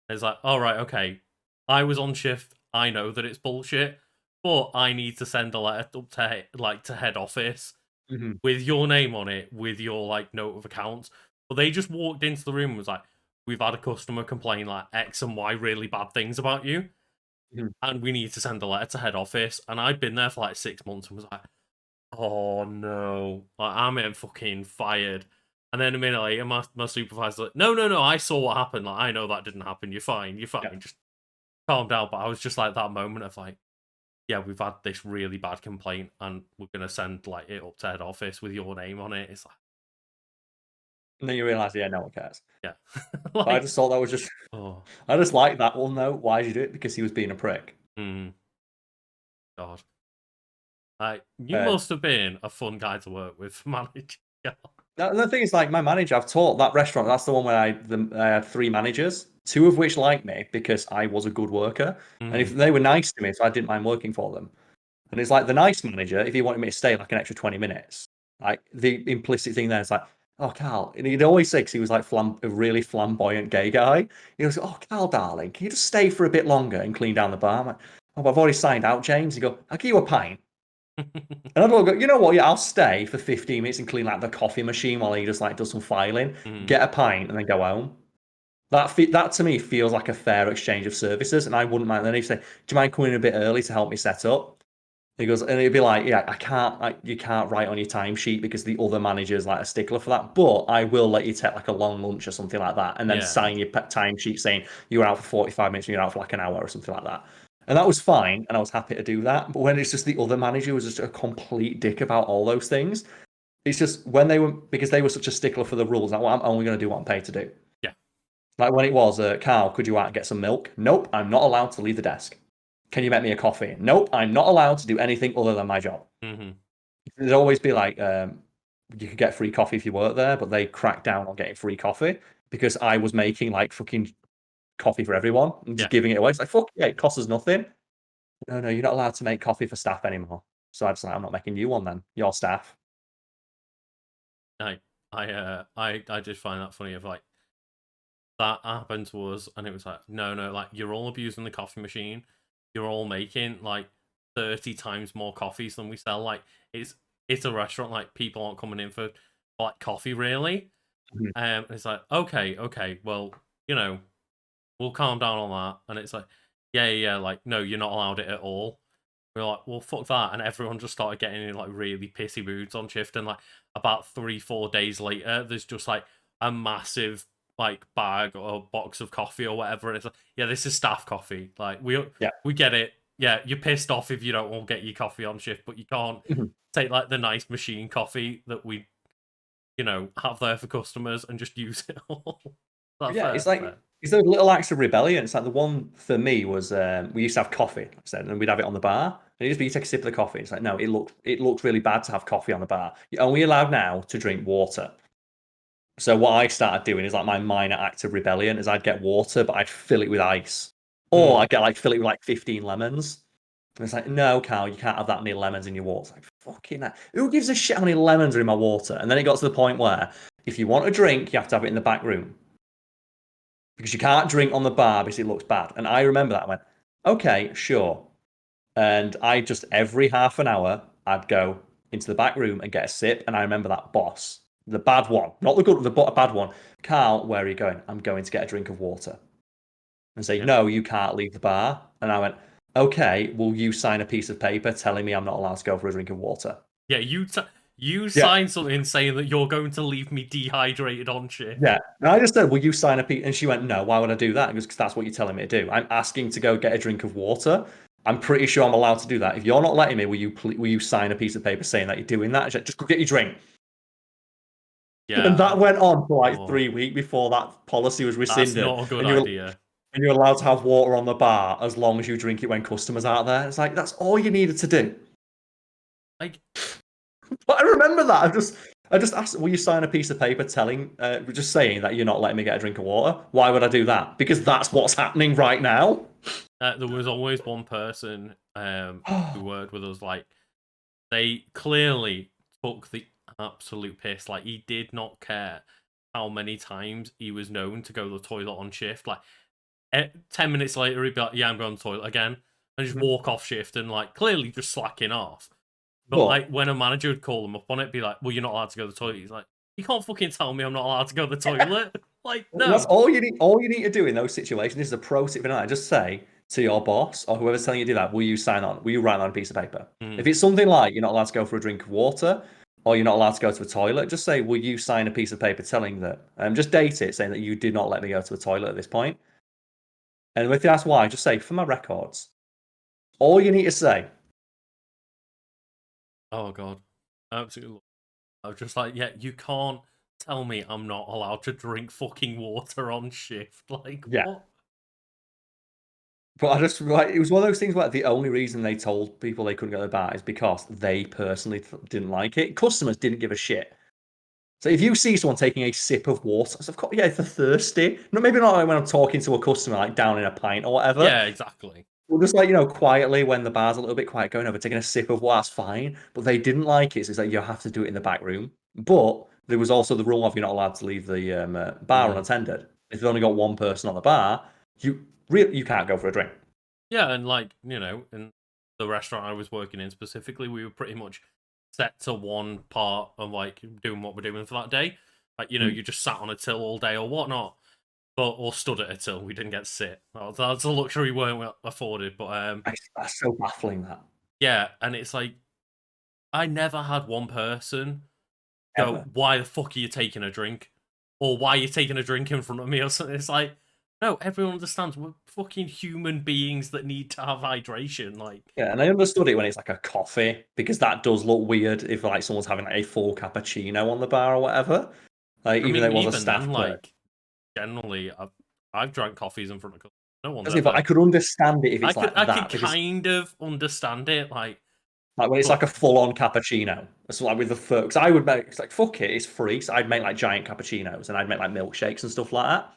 It's like, all right, okay. I was on shift, I know that it's bullshit, but I need to send a letter up to to head office Hmm. with your name on it, with your like note of accounts. But they just walked into the room and was like, we've had a customer complain like X and Y really bad things about you, Hmm. and we need to send a letter to head office. And I'd been there for like 6 months and was like, oh no, like I'm getting fucking fired. And then a minute later, my supervisor's like, no, I saw what happened. Like, I know that didn't happen. You're fine. Yeah. Just calm down. But I was just like that moment of like, yeah, we've had this really bad complaint, and we're gonna send like it up to head office with your name on it. It's like, And then you realise, yeah, no one cares. yeah, But I like, just thought that was just, oh, I just like that. Well, no, why did you do it? Because he was being a prick. mm, God, like you Uh, must have been a fun guy to work with, manager. the thing is, like, my manager, I've taught that restaurant. That's the one where I had 3 managers, 2 of which liked me because I was a good worker, and if Mm, they were nice to me, so I didn't mind working for them. And it's like the nice manager, if he wanted me to stay like an extra 20 minutes, like the implicit thing there is like, oh, Carl. And he'd always say, because he was like a really flamboyant gay guy, he goes, oh, Carl, darling, can you just stay for a bit longer and clean down the bar? I'm like, oh, but I've already signed out, James. He go, I'll give you a pint. And I'd all go, you know what? Yeah, I'll stay for 15 minutes and clean like the coffee machine while he just like does some filing, mm, get a pint, and then go home. That to me feels like a fair exchange of services, and I wouldn't mind. Then he'd say, "Do you mind coming in a bit early to help me set up?" He goes, and it'd be like, "Yeah, I can't. Like, you can't write on your timesheet because the other manager's like a stickler for that. But I will let you take like a long lunch or something like that, and then yeah, sign your timesheet saying you were out for 45 minutes and you're out for like an hour or something like that." And that was fine, and I was happy to do that. But when it's just the other manager was just a complete dick about all those things, it's just when they were because they were such a stickler for the rules. Like, well, I'm only going to do what I'm paid to do. yeah. Like when it was, Carl, could you out and get some milk? Nope, I'm not allowed to leave the desk. Can you make me a coffee? Nope, I'm not allowed to do anything other than my job. Mm-hmm. There'd always be like, you could get free coffee if you work there, but they cracked down on getting free coffee because I was making like fucking coffee for everyone and Yeah, just giving it away. It's like, fuck yeah, it costs us nothing. No, you're not allowed to make coffee for staff anymore. So I just like, I'm not making you one then. Your staff. I, I just find that funny. Of like that happened to us, and it was like, no, like you're all abusing the coffee machine. You're all making like 30 times more coffees than we sell. Like it's a restaurant. Like people aren't coming in for like coffee really. Mhm. And it's like, okay, well, you know, we'll calm down on that. And it's like, yeah, like, no, you're not allowed it at all. We're like, well, fuck that. And everyone just started getting in like really pissy moods on shift. And like about 3-4 days later, there's just like a massive like bag or box of coffee or whatever. And it's like, yeah, this is staff coffee. Like Yeah. we get it. Yeah, you're pissed off if you don't want to get your coffee on shift, but you can't Mhm. take like the nice machine coffee that we, have there for customers and just use it all. That's Yeah, it's fair, like fair. it's those little acts of rebellion. It's like the one for me was we used to have coffee, like I said, and we'd have it on the bar. And it just be you take a sip of the coffee. It's like no, it looked really bad to have coffee on the bar. You're only allowed now to drink water. So what I started doing is like my minor act of rebellion is I'd get water, but I'd fill it with ice, or Mm, I'd get like fill it with like 15 lemons. And it's like no, Carl, you can't have that many lemons in your water. It's like fucking that. Who gives a shit how many lemons are in my water? And then it got to the point where if you want a drink, you have to have it in the back room because you can't drink on the bar because it looks bad. And I remember that. I went, okay, sure. And I just every half an hour I'd go into the back room and get a sip. And I remember that boss, the bad one, not the good, the bad one. Carl, where are you going? I'm going to get a drink of water. And say, yeah. no, you can't leave the bar. And I went, okay, will you sign a piece of paper telling me I'm not allowed to go for a drink of water? Yeah, you Yeah. signed something saying that you're going to leave me dehydrated on shift. Yeah. And I just said, will you sign a piece? And she went, no, why would I do that? Because that's what you're telling me to do. I'm asking to go get a drink of water. I'm pretty sure I'm allowed to do that. If you're not letting me, will you sign a piece of paper saying that you're doing that? She said, just go get your drink. And Yeah, that went on for like oh, 3 weeks before that policy was that's rescinded. not a good And idea. you're allowed to have water on the bar as long as you drink it when customers are there. It's like that's all you needed to do. Like, But I remember that. I just asked, will you sign a piece of paper telling, just saying that you're not letting me get a drink of water? Why would I do that? Because that's what's happening right now. there was always one person who worked with us. Like, they clearly took the absolute piss. Like, he did not care how many times he was known to go to the toilet on shift. Like, 10 minutes later, he'd be like, yeah, I'm going to the toilet again. and just walk off shift and like clearly just slacking off. But But like when a manager would call them up on it, be like, "Well, you're not allowed to go to the toilet." He's like, "You can't fucking tell me I'm not allowed to go to the toilet." Like, that's no. all you need. All you need to do in those situations. This is a pro tip. Just say to your boss or whoever's telling you to do that, will you sign on? Will you write on a piece of paper? Mm. If it's something like you're not allowed to go for a drink of water or you're not allowed to go to a toilet, just say, will you sign a piece of paper telling that? Just date it, saying that you did not let me go to a toilet at this point. And if they ask why, just say, for my records. All you need to say. Oh god, absolutely. I was just like, yeah, you can't tell me I'm not allowed to drink fucking water on shift. Like, Yeah. what? But I just like it was one of those things where the only reason they told people they couldn't go to the bar is because they personally didn't like it. Customers didn't give a shit. So if you see someone taking a sip of water, of course, yeah, if they're thirsty. No, maybe not like when I'm talking to a customer, like down in a pint or whatever. Yeah, exactly. Well, just like, quietly when the bar's a little bit quiet, going over, taking a sip of water, that's fine. But they didn't like it, so it's like you have to do it in the back room. But there was also the rule of you're not allowed to leave the bar unattended. If you've only got one person on the bar, you can't go for a drink. Yeah, and like, in the restaurant I was working in specifically, we were pretty much set to one part of like doing what we're doing for that day. Like, you just sat on a till all day or whatnot. Or stood at a till. We didn't get to sit. That's a luxury we weren't afforded. But That's so baffling, that. yeah, and it's like I never had one person go, Ever. "Why the fuck are you taking a drink?" or "Why are you taking a drink in front of me?" or something. It's like, no, everyone understands we're fucking human beings that need to have hydration. Like, Yeah, and I understood it when it's like a coffee, because that does look weird if like someone's having like, a full cappuccino on the bar or whatever. Like, I even though mean, it was a even staff then, clerk. like, generally, I've drank coffees in front of customers. No one's But I ever. could understand it if I it's could like I could that, because kind of understand it, like, like when it's but like a full-on cappuccino, it's like with the because I would make it's like fuck it, it's free, so I'd make like giant cappuccinos and I'd make like milkshakes and stuff like that.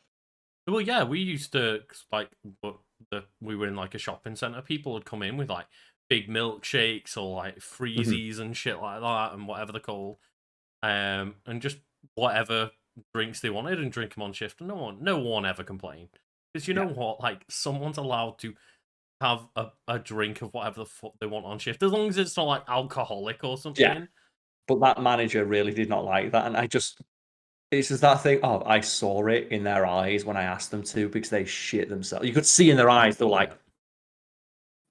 well, yeah, we used to like, but we were in like a shopping center. People would come in with like big milkshakes or like Mhm. freezies and shit like that, and whatever they're called, and just whatever drinks they wanted and drink them on shift. And no one ever complained, because you know Yeah, what, like someone's allowed to have a drink of whatever the fuck they want on shift, as long as it's not like alcoholic or yeah. something. But that manager really did not like that, and it's just that thing. Oh, I saw it in their eyes when I asked them to, because they shit themselves. You could see in their eyes they were like,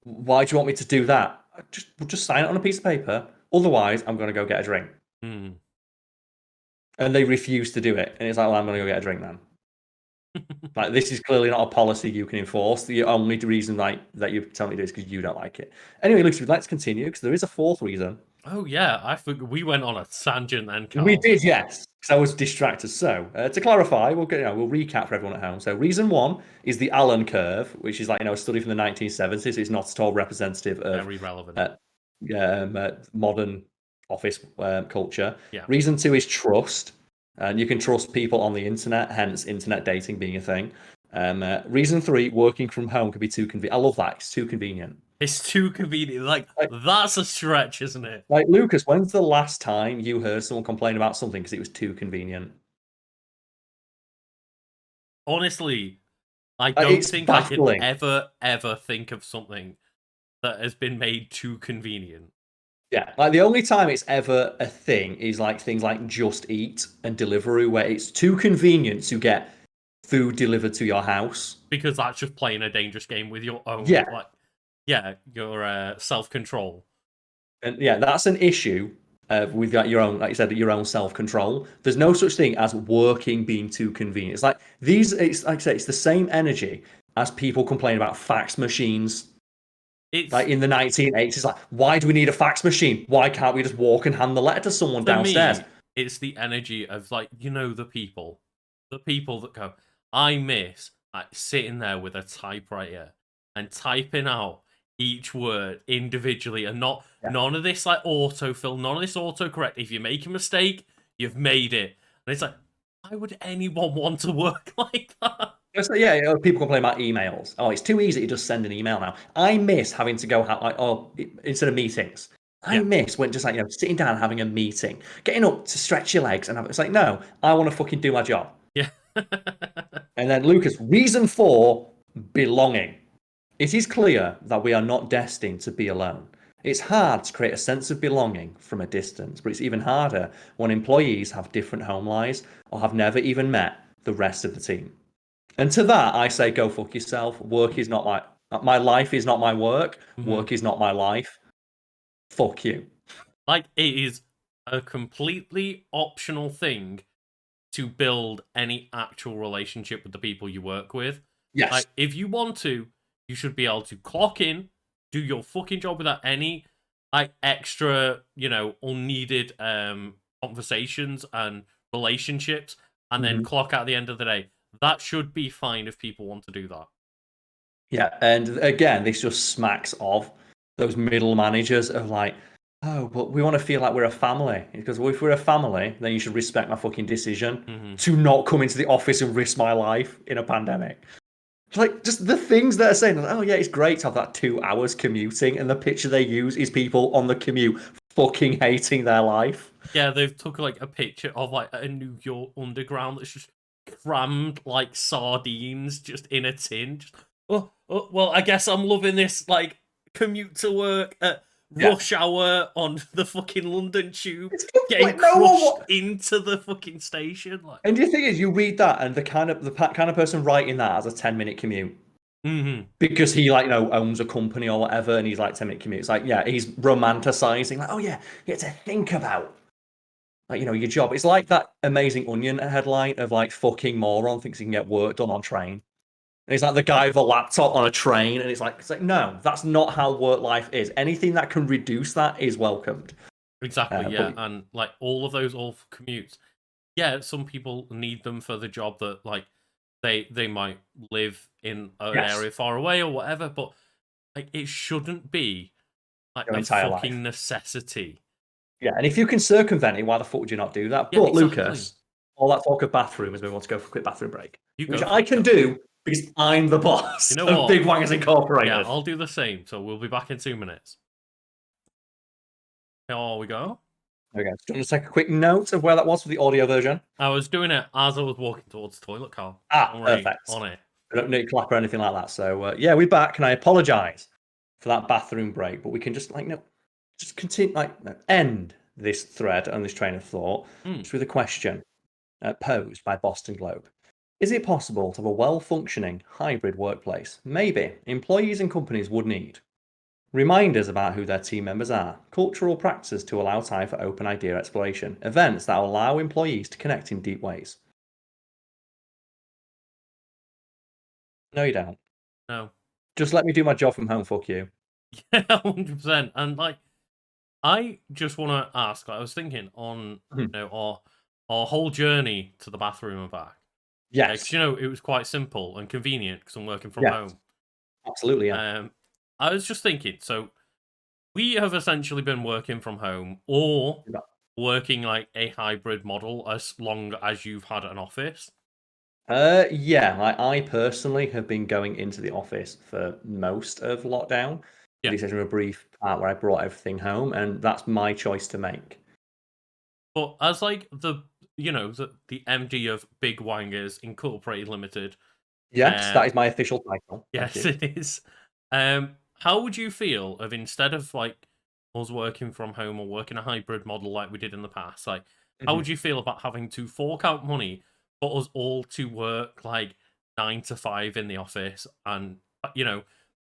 Yeah. "Why do you want me to do that? Just sign it on a piece of paper. Otherwise, I'm going to go get a drink." Hmm. And they refused to do it. And it's like, well, I'm going to go get a drink then. Like, this is clearly not a policy you can enforce. The only reason that you're telling me to do is because you don't like it. Anyway, Lucy, let's continue, because there is a fourth reason. Oh yeah, I forgot. We went on a tangent then, We Carl. did, yes. Because I was distracted. So, to clarify, we'll recap for everyone at home. So, reason one is the Allen curve, which is like a study from the 1970s. It's not at all representative of Very relevant. uh, modern office culture. Yeah. Reason two is trust, and you can trust people on the internet, hence internet dating being a thing. Reason three, working from home can be too convenient. I love that. It's too convenient. It's too convenient. Like, Like, that's a stretch, isn't it? like Lucas, when's the last time you heard someone complain about something because it was too convenient? Honestly, I don't It's think I can baffling. ever think of something that has been made too convenient. Yeah, like the only time it's ever a thing is like things like Just Eat and Deliveroo, where it's too convenient to get food delivered to your house. Because that's just playing a dangerous game with your own, Yeah, like, yeah, your self-control. and yeah, that's an issue with your own, like you said, your own self-control. There's no such thing as working being too convenient. It's like it's like I say, it's the same energy as people complain about fax machines. It's, Like in the 1980s, like, why do we need a fax machine? Why can't we just walk and hand the letter to someone for downstairs? me, it's the energy of, like, the people that go, I miss like sitting there with a typewriter and typing out each word individually, and not Yeah. none of this like autofill, none of this autocorrect. If you make a mistake, you've made it. And it's like, why would anyone want to work like that? Yeah, people complain about emails. Oh, it's too easy to just send an email now. I miss having to go like, instead of meetings. I Yeah. miss when just like sitting down and having a meeting, getting up to stretch your legs, and it's like, no, I want to fucking do my job. Yeah. And then Lucas, reason for belonging. It is clear that we are not destined to be alone. It's hard to create a sense of belonging from a distance, but it's even harder when employees have different home lives or have never even met the rest of the team. And to that, I say, go fuck yourself. Work is not my life is not my work. Mhm. Work is not my life. Fuck you. Like, it is a completely optional thing to build any actual relationship with the people you work with. Yes. Like, if you want to, you should be able to clock in, do your fucking job without any like extra, unneeded conversations and relationships, and then Mhm. clock out at the end of the day. That should be fine if people want to do that. Yeah, and again, this just smacks of those middle managers of like, oh, but we want to feel like we're a family. Because well, if we're a family, then you should respect my fucking decision Mhm. to not come into the office and risk my life in a pandemic. Like just the things they're saying, like, oh yeah, it's great to have that 2 hours commuting, and the picture they use is people on the commute fucking hating their life. Yeah, they've took like a picture of like a New York underground that's just crammed like sardines just in a tin. Just, well, I guess I'm loving this like commute to work at Yeah, rush hour on the fucking London tube, it's just getting like no one. crushed into the fucking station. Like, And the thing is, you read that, and the kind of person writing that as a 10-minute commute mm-hmm. because he owns a company or whatever, and he's like 10-minute commute. It's like yeah, he's romanticizing like oh yeah, you get to think about like your job. It's like that Amazing Onion headline of like fucking moron thinks he can get work done on train. And it's like the guy with a laptop on a train, and it's like no, that's not how work life is. Anything that can reduce that is welcomed. Exactly, yeah, But and like all of those awful commutes. Yeah, some people need them for the job that like they might live in an yes, area far away or whatever, but like it shouldn't be like your a entire fucking life. necessity. Yeah, and if you can circumvent it, why the fuck would you not do that? Yeah, But exactly. Lucas, all that talk of bathroom is we want to go for a quick bathroom break, You which go for I it, can go. do because I'm the boss You know of what? Big Wangers Yeah, Incorporated. I'll do the same. So we'll be back in 2 minutes. Here we go. Okay, do you want to take a quick note of where that was for the audio version? I was doing it as I was walking towards the toilet, Carl. Ah, Don't worry, perfect. on it. I don't need to clap or anything like that. So yeah, we're back, and I apologise for that bathroom break, but we can just just continue end this thread and this train of thought Hmm. just with a question posed by Boston Globe. Is it possible to have a well-functioning hybrid workplace? Maybe employees and companies would need reminders about who their team members are, cultural practices to allow time for open idea exploration, events that allow employees to connect in deep ways. No, you don't. No. Just let me do my job from home. Fuck you. Yeah, 100%. And like, I just want to ask. Like, I was thinking on Mhm. our whole journey to the bathroom and back. Yes. Because it was quite simple and convenient because I'm working from Yes. home. Absolutely. Yeah. I was just thinking. So we have essentially been working from home or working like a hybrid model as long as you've had an office. Yeah. I personally have been going into the office for most of lockdown, with Yeah. the exception of a brief part where I brought everything home, and that's my choice to make. But as like the MD of Big Wangers Incorporated Limited, Yes, that um, is my official title. Thank yes, you. it is. How would you feel of instead of like us working from home or working a hybrid model like we did in the past? Like, how Mhm. would you feel about having to fork out money for us all to work like 9 to 5 in the office and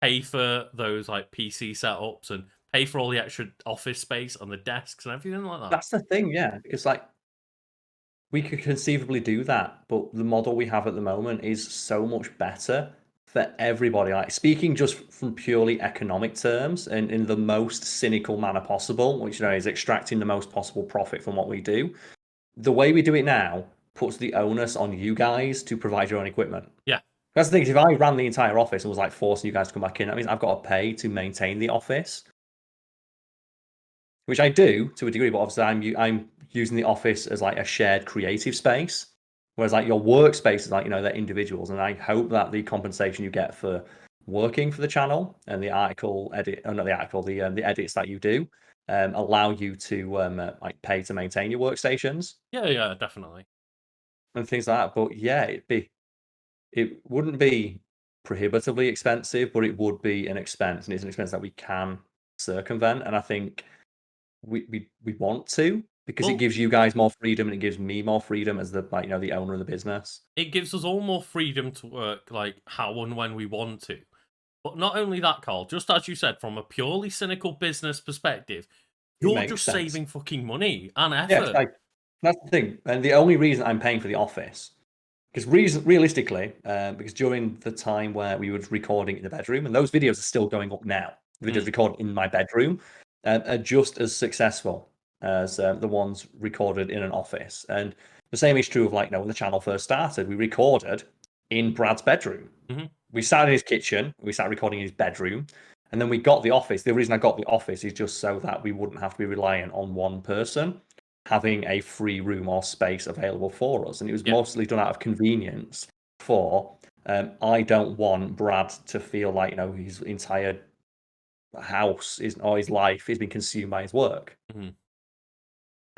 pay for those like PC setups and pay for all the extra office space on the desks and everything like that? That's the thing, yeah, because we could conceivably do that, but the model we have at the moment is so much better for everybody. Like speaking just from purely economic terms and in the most cynical manner possible, which is extracting the most possible profit from what we do. The way we do it now puts the onus on you guys to provide your own equipment. Yeah. That's the thing. If I ran the entire office and was like forcing you guys to come back in, that means I've got to pay to maintain the office, which I do to a degree. But obviously, I'm using the office as like a shared creative space, whereas like your workspace is like they're individuals. And I hope that the compensation you get for working for the channel and the article edit, not the article, the edits that you do, allow you to like pay to maintain your workstations Yeah, definitely. and things like that. But yeah, it wouldn't be prohibitively expensive, but it would be an expense, and it's an expense that we can circumvent. And I think we want to, because it Well, gives you guys more freedom and it gives me more freedom as the the owner of the business. it gives us all more freedom to work like how and when we want to. But not only that, Carl, just as you said, from a purely cynical business perspective, It you're makes just sense. saving fucking money and Yeah, 'cause, effort. like, that's the thing. And the only reason I'm paying for the office, because realistically, because during the time where we were recording in the bedroom, and those videos are still going up now, the videos Mm. recorded in my bedroom are just as successful as the ones recorded in an office. And the same is true of when the channel first started. We recorded in Brad's bedroom. Mhm. We sat in his kitchen. We started recording in his bedroom. And then we got the office. The reason I got the office is just so that we wouldn't have to be reliant on one person having a free room or space available for us. And it was Yeah. mostly done out of convenience for I don't want Brad to feel like, his entire house is or his life is being consumed by his work. Mhm.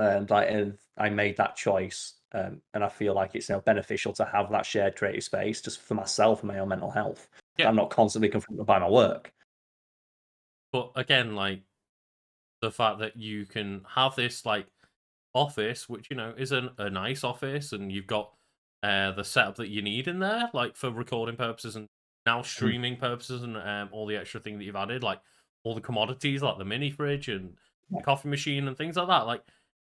And I made that choice. And I feel like it's beneficial to have that shared creative space just for myself and my own mental health. So Yeah. I'm not constantly confronted by my work. But again, like the fact that you can have this like office, which is a nice office, and you've got the setup that you need in there, like for recording purposes and now Mhm. streaming purposes, and all the extra thing that you've added, like all the commodities, like the mini fridge and Yeah. the coffee machine and things like that. Like,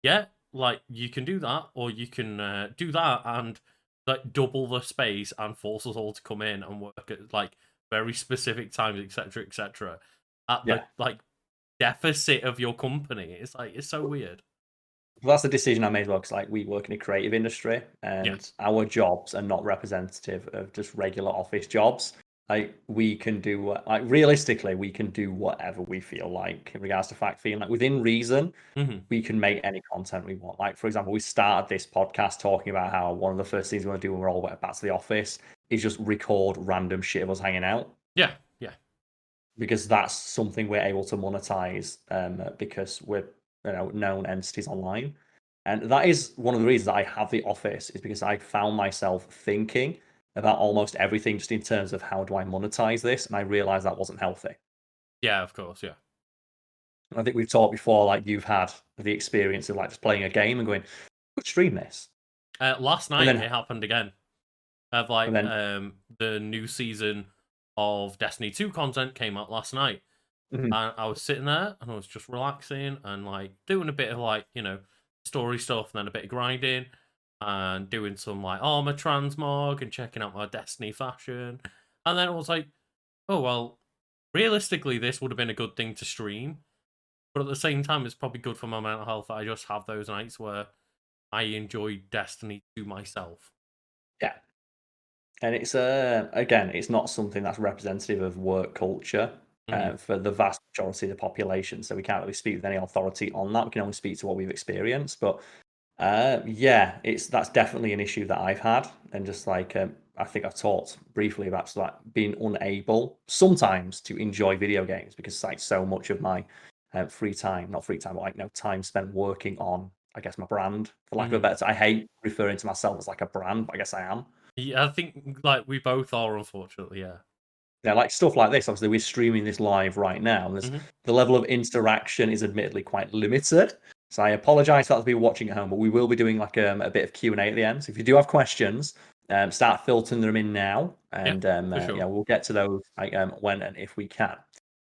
yeah, like you can do that, or you can do that and like double the space and force us all to come in and work at like very specific times, etc., etc. At the Yeah. like deficit of your company. It's like it's so weird. Well, that's the decision I made as well, 'cause, we work in a creative industry, Yeah. and our jobs are not representative of just regular office jobs. We can do realistically, we can do whatever we feel like in regards to fact feeding. Like, within reason, Hmm. we can make any content we want. Like, for example, we started this podcast talking about how one of the first things we want to do when we're all back to the office is just record random shit of us hanging out, Yeah. Yeah. because that's something we're able to monetize, because we're known entities online. And that is one of the reasons that I have the office, is because I found myself thinking about almost everything just in terms of how do I monetize this, and I realized that wasn't healthy. Yeah, of course, yeah. I think we've talked before, like, you've had the experience of just playing a game and going, "Could stream this," Last and night then it happened again. Of and like then the new season of Destiny 2 content came out last night. mhm, And I was sitting there and I was just relaxing and like doing a bit of like, story stuff and then a bit of grinding and doing some like armor transmog and checking out my Destiny fashion. And then I was like, oh well, realistically this would have been a good thing to stream. But at the same time, it's probably good for my mental health that I just have those nights where I enjoy Destiny to myself. yeah. And it's again, it's not something that's representative of work culture Hmm. for the vast majority of the population. So we can't really speak with any authority on that. We can only speak to what we've experienced. But yeah, that's definitely an issue that I've had, and just I think I've talked briefly about just, being unable sometimes to enjoy video games, because so much of my free time, not free time, but time spent working on, I guess, my brand, for lack of a Hmm. better. I hate referring to myself as like a brand, but I guess I am. Yeah, I think like we both are, unfortunately. Yeah. Yeah, like stuff like this. Obviously, we're streaming this live right now. And Hmm. the level of interaction is admittedly quite limited. So I apologise for the people watching at home, but we will be doing a bit of Q and A at the end. So if you do have questions, start filtering them in now, Yeah, and for sure. we'll get to those when and if we can.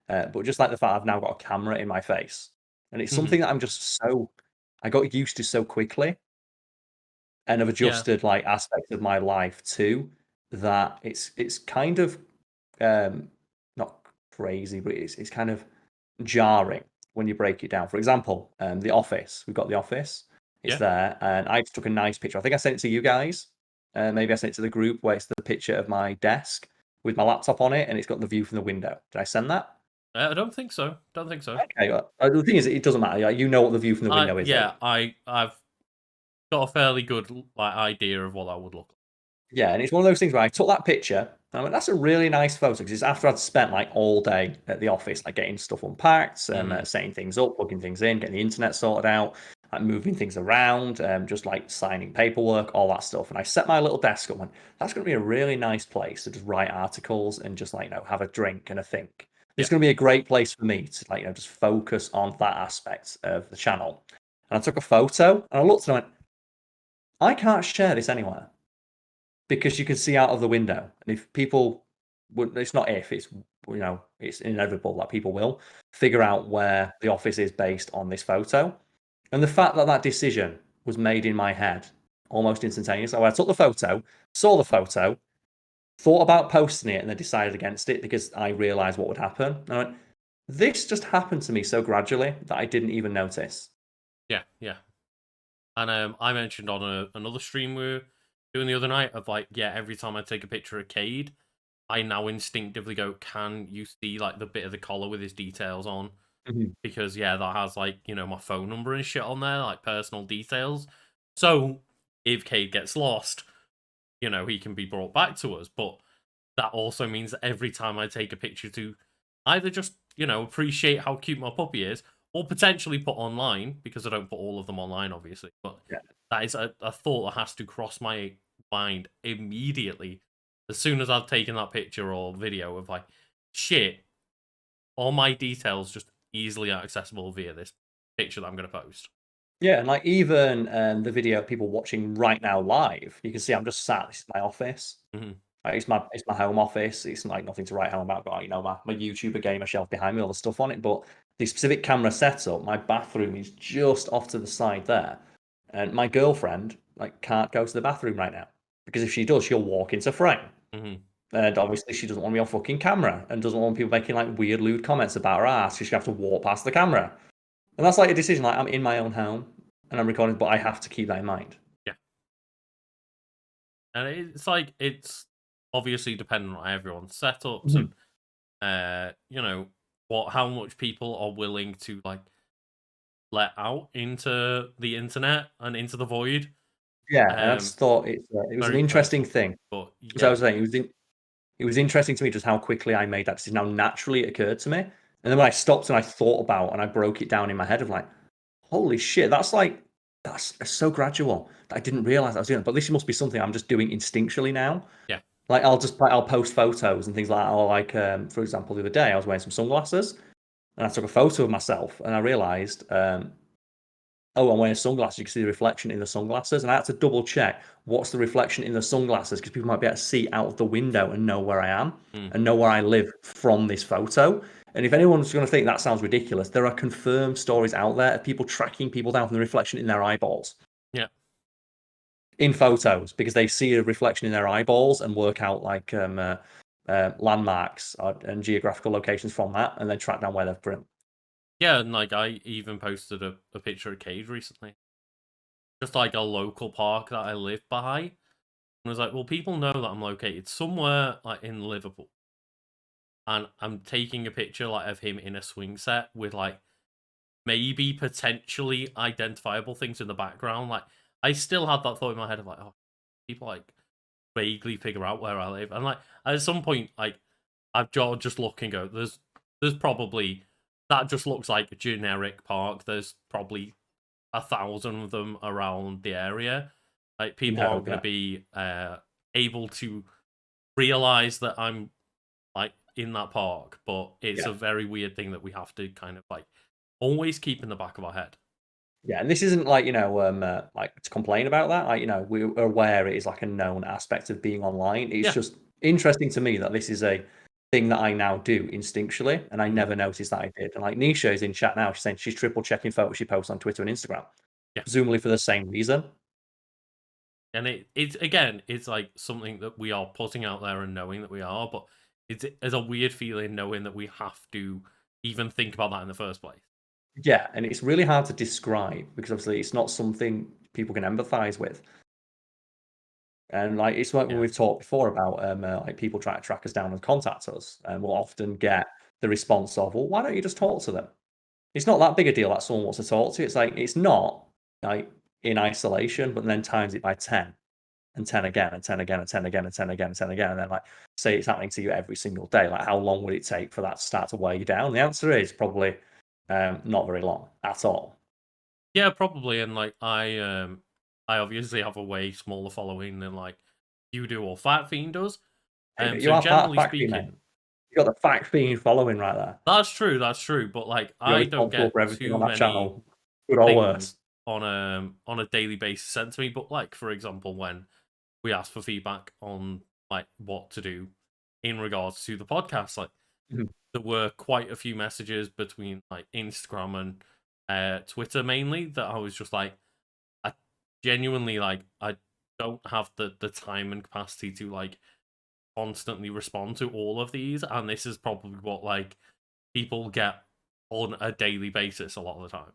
But just like the fact I've now got a camera in my face, and it's Hmm. something that I got used to so quickly, and have Yeah. adjusted aspects of my life to, that it's kind of um, not crazy, but it's kind of jarring when you break it down. For example, The Office. We've got The Office. It's Yeah. there, and I just took a nice picture. I think I sent it to you guys. Maybe I sent it to the group, where it's the picture of my desk with my laptop on it, and it's got the view from the window. Did I send that? I don't think so. Don't think so. Okay. The thing is, it doesn't matter. You know what the view from the window is, though. Yeah, I've got a fairly good like idea of what that would look Yeah, and it's one of those things where I took that picture, and I went, "That's a really nice photo," because it's after I'd spent all day at the office, getting stuff unpacked, like. Hmm. setting things up, plugging things in, getting the internet sorted out. like moving things around, just like signing paperwork, all that stuff. And I set my little desk up and went, that's going to be a really nice place to just write articles and just like, have a drink and a think. Yeah. It's going to be a great place for me to like, just focus on that aspect of the channel. And I took a photo and I looked and I went, I can't share this anywhere because you can see out of the window. And if people would, it's not if, it's, it's inevitable that people will figure out where the office is based on this photo. And the fact that that decision was made in my head almost instantaneously. So I took the photo, saw the photo, thought about posting it, and then decided against it because I realized what would happen. And I went, this just happened to me so gradually that I didn't even notice. Yeah, yeah. And I mentioned on another stream we were doing the other night of like, yeah, every time I take a picture of Cade, I now instinctively go, can you see like the bit of the collar with his details on? Mhm. Because yeah, that has like, my phone number and shit on there, like personal details. So if Cade gets lost, he can be brought back to us. But that also means that every time I take a picture to either just, appreciate how cute my puppy is, or potentially put online, because I don't put all of them online, obviously. But Yeah. that is a thought that has to cross my mind immediately as soon as I've taken that picture or video of like, shit, all my details just easily accessible via this picture that I'm going to post. Yeah, and like even the video of people watching right now live, you can see I'm just sat. This is my office. Mhm. It's my home office. It's like nothing to write home about. Got my YouTuber gamer shelf behind me, all the stuff on it. But the specific camera setup, my bathroom is just off to the side there, and my girlfriend like can't go to the bathroom right now because if she does, she'll walk into frame. Mhm. And obviously, she doesn't want me on fucking camera and doesn't want people making like weird, lewd comments about her ass. So she have to walk past the camera, and that's like a decision. Like I'm in my own home and I'm recording, but I have to keep that in mind. Yeah. And it's like, it's obviously dependent on everyone's setups Mhm. and, how much people are willing to like let out into the internet and into the void. Yeah, and I just thought it was an Very interesting personal. thing. But So I yeah, was saying it was interesting to me just how quickly I made that decision. How naturally it occurred to me, and then when I stopped and I thought about and I broke it down in my head of like, holy shit, that's so gradual that I didn't realize I was doing. But this must be something I'm just doing instinctually now. yeah. Like I'll post photos and things like that. Or like for example, the other day I was wearing some sunglasses and I took a photo of myself and I realized oh, I'm wearing sunglasses. You can see the reflection in the sunglasses. And I had to double check what's the reflection in the sunglasses because people might be able to see out of the window and know where I am Mm. and know where I live from this photo. And if anyone's going to think that sounds ridiculous, there are confirmed stories out there of people tracking people down from the reflection in their eyeballs Yeah. in photos because they see a reflection in their eyeballs and work out like landmarks and geographical locations from that and then track down where they're from. Yeah, and like I even posted a picture of Cade recently. Just like a local park that I live by. And I was like, well, people know that I'm located somewhere like in Liverpool. And I'm taking a picture like of him in a swing set with like maybe potentially identifiable things in the background. Like I still had that thought in my head of like, oh, people like vaguely figure out where I live. And like at some point, like I've just look and go, there's probably that just looks like a generic park. There's probably 1,000 of them around the area. Like people No, aren't going yeah. to be able to realize that I'm like in that park, but it's Yeah. a very weird thing that we have to kind of like always keep in the back of our head. Yeah, and this isn't like, like to complain about that. Like, we're aware it is like a known aspect of being online. It's Yeah. just interesting to me that this is a thing that I now do instinctually, and I Mhm. never noticed that I did. And like Nisha is in chat now, she's saying she's triple checking photos she posts on Twitter and Instagram, Yeah. presumably for the same reason. And it's again, it's like something that we are putting out there and knowing that we are, but it's a weird feeling knowing that we have to even think about that in the first place. Yeah, and it's really hard to describe because obviously it's not something people can empathize with. And like it's like when Yeah. we've talked before about like people try to track us down and contact us, and we'll often get the response of, "Well, why don't you just talk to them?" It's not that big a deal that someone wants to talk to you. It's like it's not like in isolation, but then times it by 10 and 10 again and 10 again and 10 again and 10 again and 10 again. And then like say it's happening to you every single day. Like how long would it take for that to start to weigh you down? The answer is probably not very long at all. Yeah, probably. And like I obviously have a way smaller following than like you do or Fat Fiend does. Hey, but you So are part of generally Fact Fiend, mate. speaking, You got the Fact Fiend following right there. that's true. That's true. But like You're I don't responsible get for everything on too that many channel, good or things worse. on a daily basis sent to me. But like for example, when we asked for feedback on like what to do in regards to the podcast, like Mhm. there were quite a few messages between like Instagram and Twitter mainly that I was just like, I genuinely like I don't have the time and capacity to like constantly respond to all of these, and this is probably what like people get on a daily basis a lot of the time.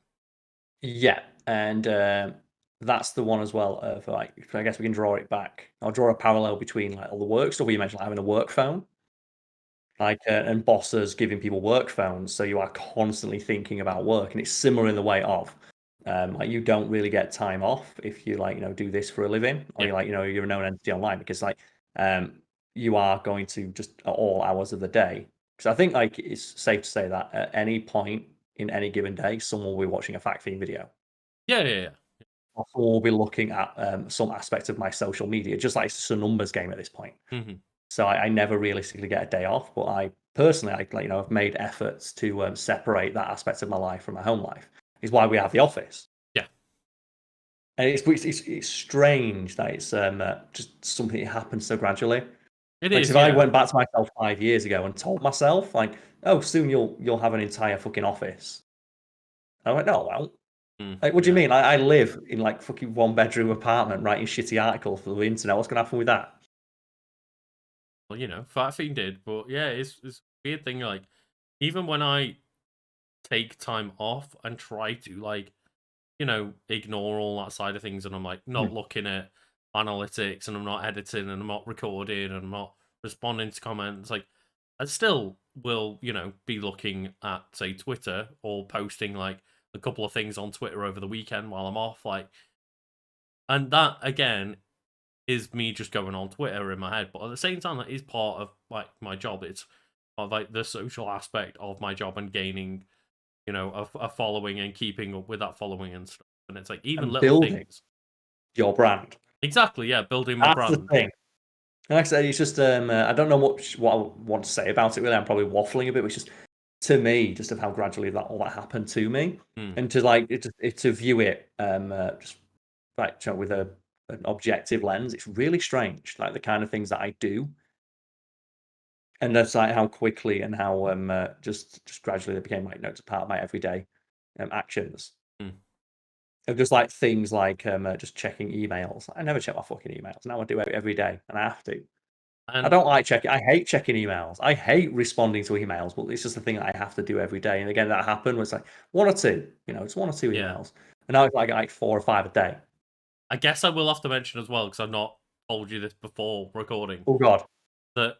Yeah, and that's the one as well of like I guess we can draw it back. I'll draw a parallel between like all the work stuff you mentioned, like having a work phone, like and bosses giving people work phones, so you are constantly thinking about work, and it's similar in the way of like you don't really get time off if you like do this for a living, or Yeah, you like you're a known entity online because like um you are going to just at all hours of the day. Because I think like it's safe to say that at any point in any given day, someone will be watching a fact fiend video. yeah, yeah, yeah. Or we'll be looking at some aspect of my social media, just like it's just a numbers game at this point. Hmm. So I never realistically get a day off, but I personally, I like, I've made efforts to separate that aspect of my life from my home life. Is why we have the office, Yeah, and it's strange that it's just something that happens so gradually. it Like, 'cause is. if I Yeah. went back to myself 5 years ago and told myself, like, "Oh, soon you'll have an entire fucking office," I went, "No, I won't." Like, what do you Yeah. mean? I live in like fucking one bedroom apartment writing shitty articles for the internet. What's gonna happen with that? Well, Fat Fiend did, but yeah, it's a weird thing. Like even when I take time off and try to like ignore all that side of things, and I'm like not Mhm. looking at analytics, and I'm not editing, and I'm not recording, and I'm not responding to comments. Like, I still will, be looking at say Twitter or posting like a couple of things on Twitter over the weekend while I'm off. Like, and that again is me just going on Twitter in my head, but at the same time, that is part of like my job. It's part of like the social aspect of my job and gaining a following and keeping up with that following and stuff. And it's like even And little building things. your brand. Exactly, yeah, building my That's the brand. thing. And like I said, it's just I don't know much what I want to say about it really. I'm probably waffling a bit, which is to me just of how gradually that all that happened to me, Mm. and to like to view it just like with an objective lens. It's really strange, like the kind of things that I do, and that's like how quickly and how just gradually they became like notes a part of my everyday actions. Mm. Of just like things like just checking emails. I never check my fucking emails. Now I do it every day, and I have to. I And don't like checking. I hate checking emails. I hate responding to emails, but it's just a thing that I have to do every day. And again, that happened was like one or two. It's one or two yeah, emails, and now it's like 4 or 5 a day. I guess I will have to mention as well because I've not told you this before recording Oh God. that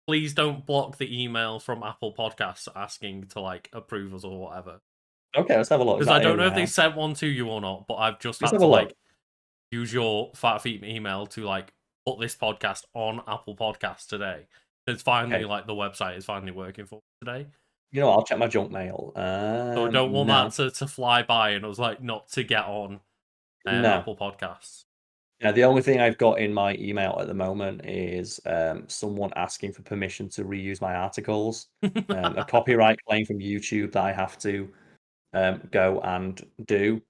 please don't block the email from Apple Podcasts asking to like approve us or whatever. Okay, let's have a look. Is Because I that don't in know if they there? sent one to you or not, but I've just Let's had have a to look. like use your Fat Feet email to like put this podcast on Apple Podcasts today. It's finally Okay. like the website is finally working for today. You know what? I'll check my junk mail. So I don't want that No, to fly by and I was like not to get on no. Apple Podcasts. Yeah, the only thing I've got in my email at the moment is someone asking for permission to reuse my articles, a copyright claim from YouTube that I have to go and do.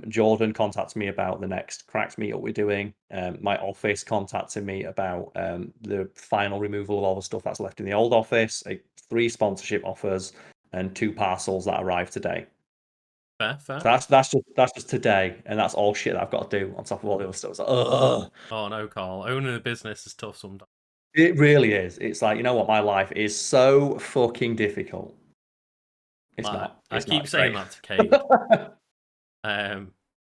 Jordan contacted me about the next Cracks meetup we're doing. My office contacted me about the final removal of all the stuff that's left in the old office, 3 sponsorship offers, and 2 parcels that arrived today. Fair, So fair. that's just today, and that's all shit that I've got to do on top of all the other stuff. It's like, ugh. Oh no, Carl. Owning a business is tough sometimes. It really is. It's like, you know what? My life is so fucking difficult. It's Like not. I It's keep not saying great. that to Cade.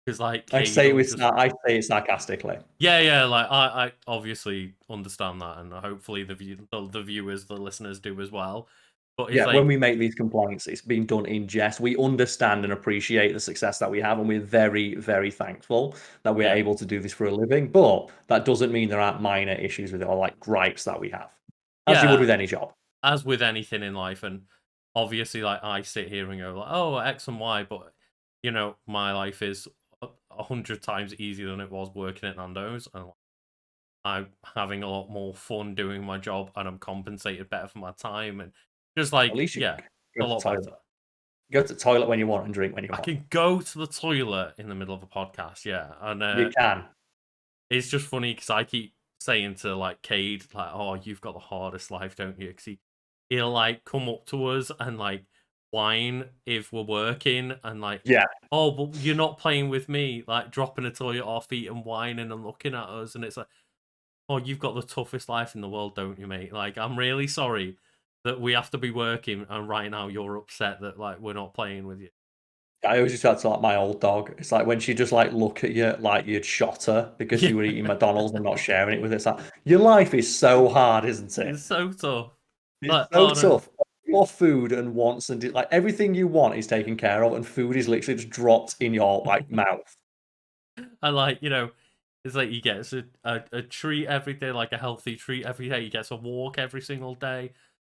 Because like Cade will just I say it sarcastically. yeah, like I obviously understand that, and hopefully the viewers, the listeners do as well. But it's Yeah, when like we make these complaints, it's been done in jest. We understand and appreciate the success that we have, and we're very, very thankful that we're yeah, able to do this for a living. But that doesn't mean there aren't minor issues with it or like gripes that we have, as you would yeah. with any job. As with anything in life, and obviously, like I sit here and go like, oh, X and Y, but you know, my life is 100 times easier than it was working at Nando's, and I'm having a lot more fun doing my job, and I'm compensated better for my time, and just At like, least you yeah, can a go to the lot toilet. better. Go to the toilet when you want and drink when you I want. can go to the toilet in the middle of a podcast, yeah, and You can. it's just funny because I keep saying to like Cade, like, "Oh, you've got the hardest life, don't you?" Because he'll like come up to us and like whine if we're working, and like, Yeah. "Oh, but you're not playing with me," like dropping a toy at our feet and whining and looking at us, and it's like, "Oh, you've got the toughest life in the world, don't you, mate? Like, I'm really sorry that we have to be working, and right now you're upset that like we're not playing with you." I always used to like my old dog. It's like when she just like look at you like you'd shot her because Yeah, you were eating McDonald's and not sharing it with her. It's like your life is so hard, isn't it? it's so tough. It's Like, so oh no. tough. Your food and wants and like everything you want is taken care of, and food is literally just dropped in your like mouth. And like, you know, it's like he gets a treat every day, like a healthy treat every day. He gets a walk every single day.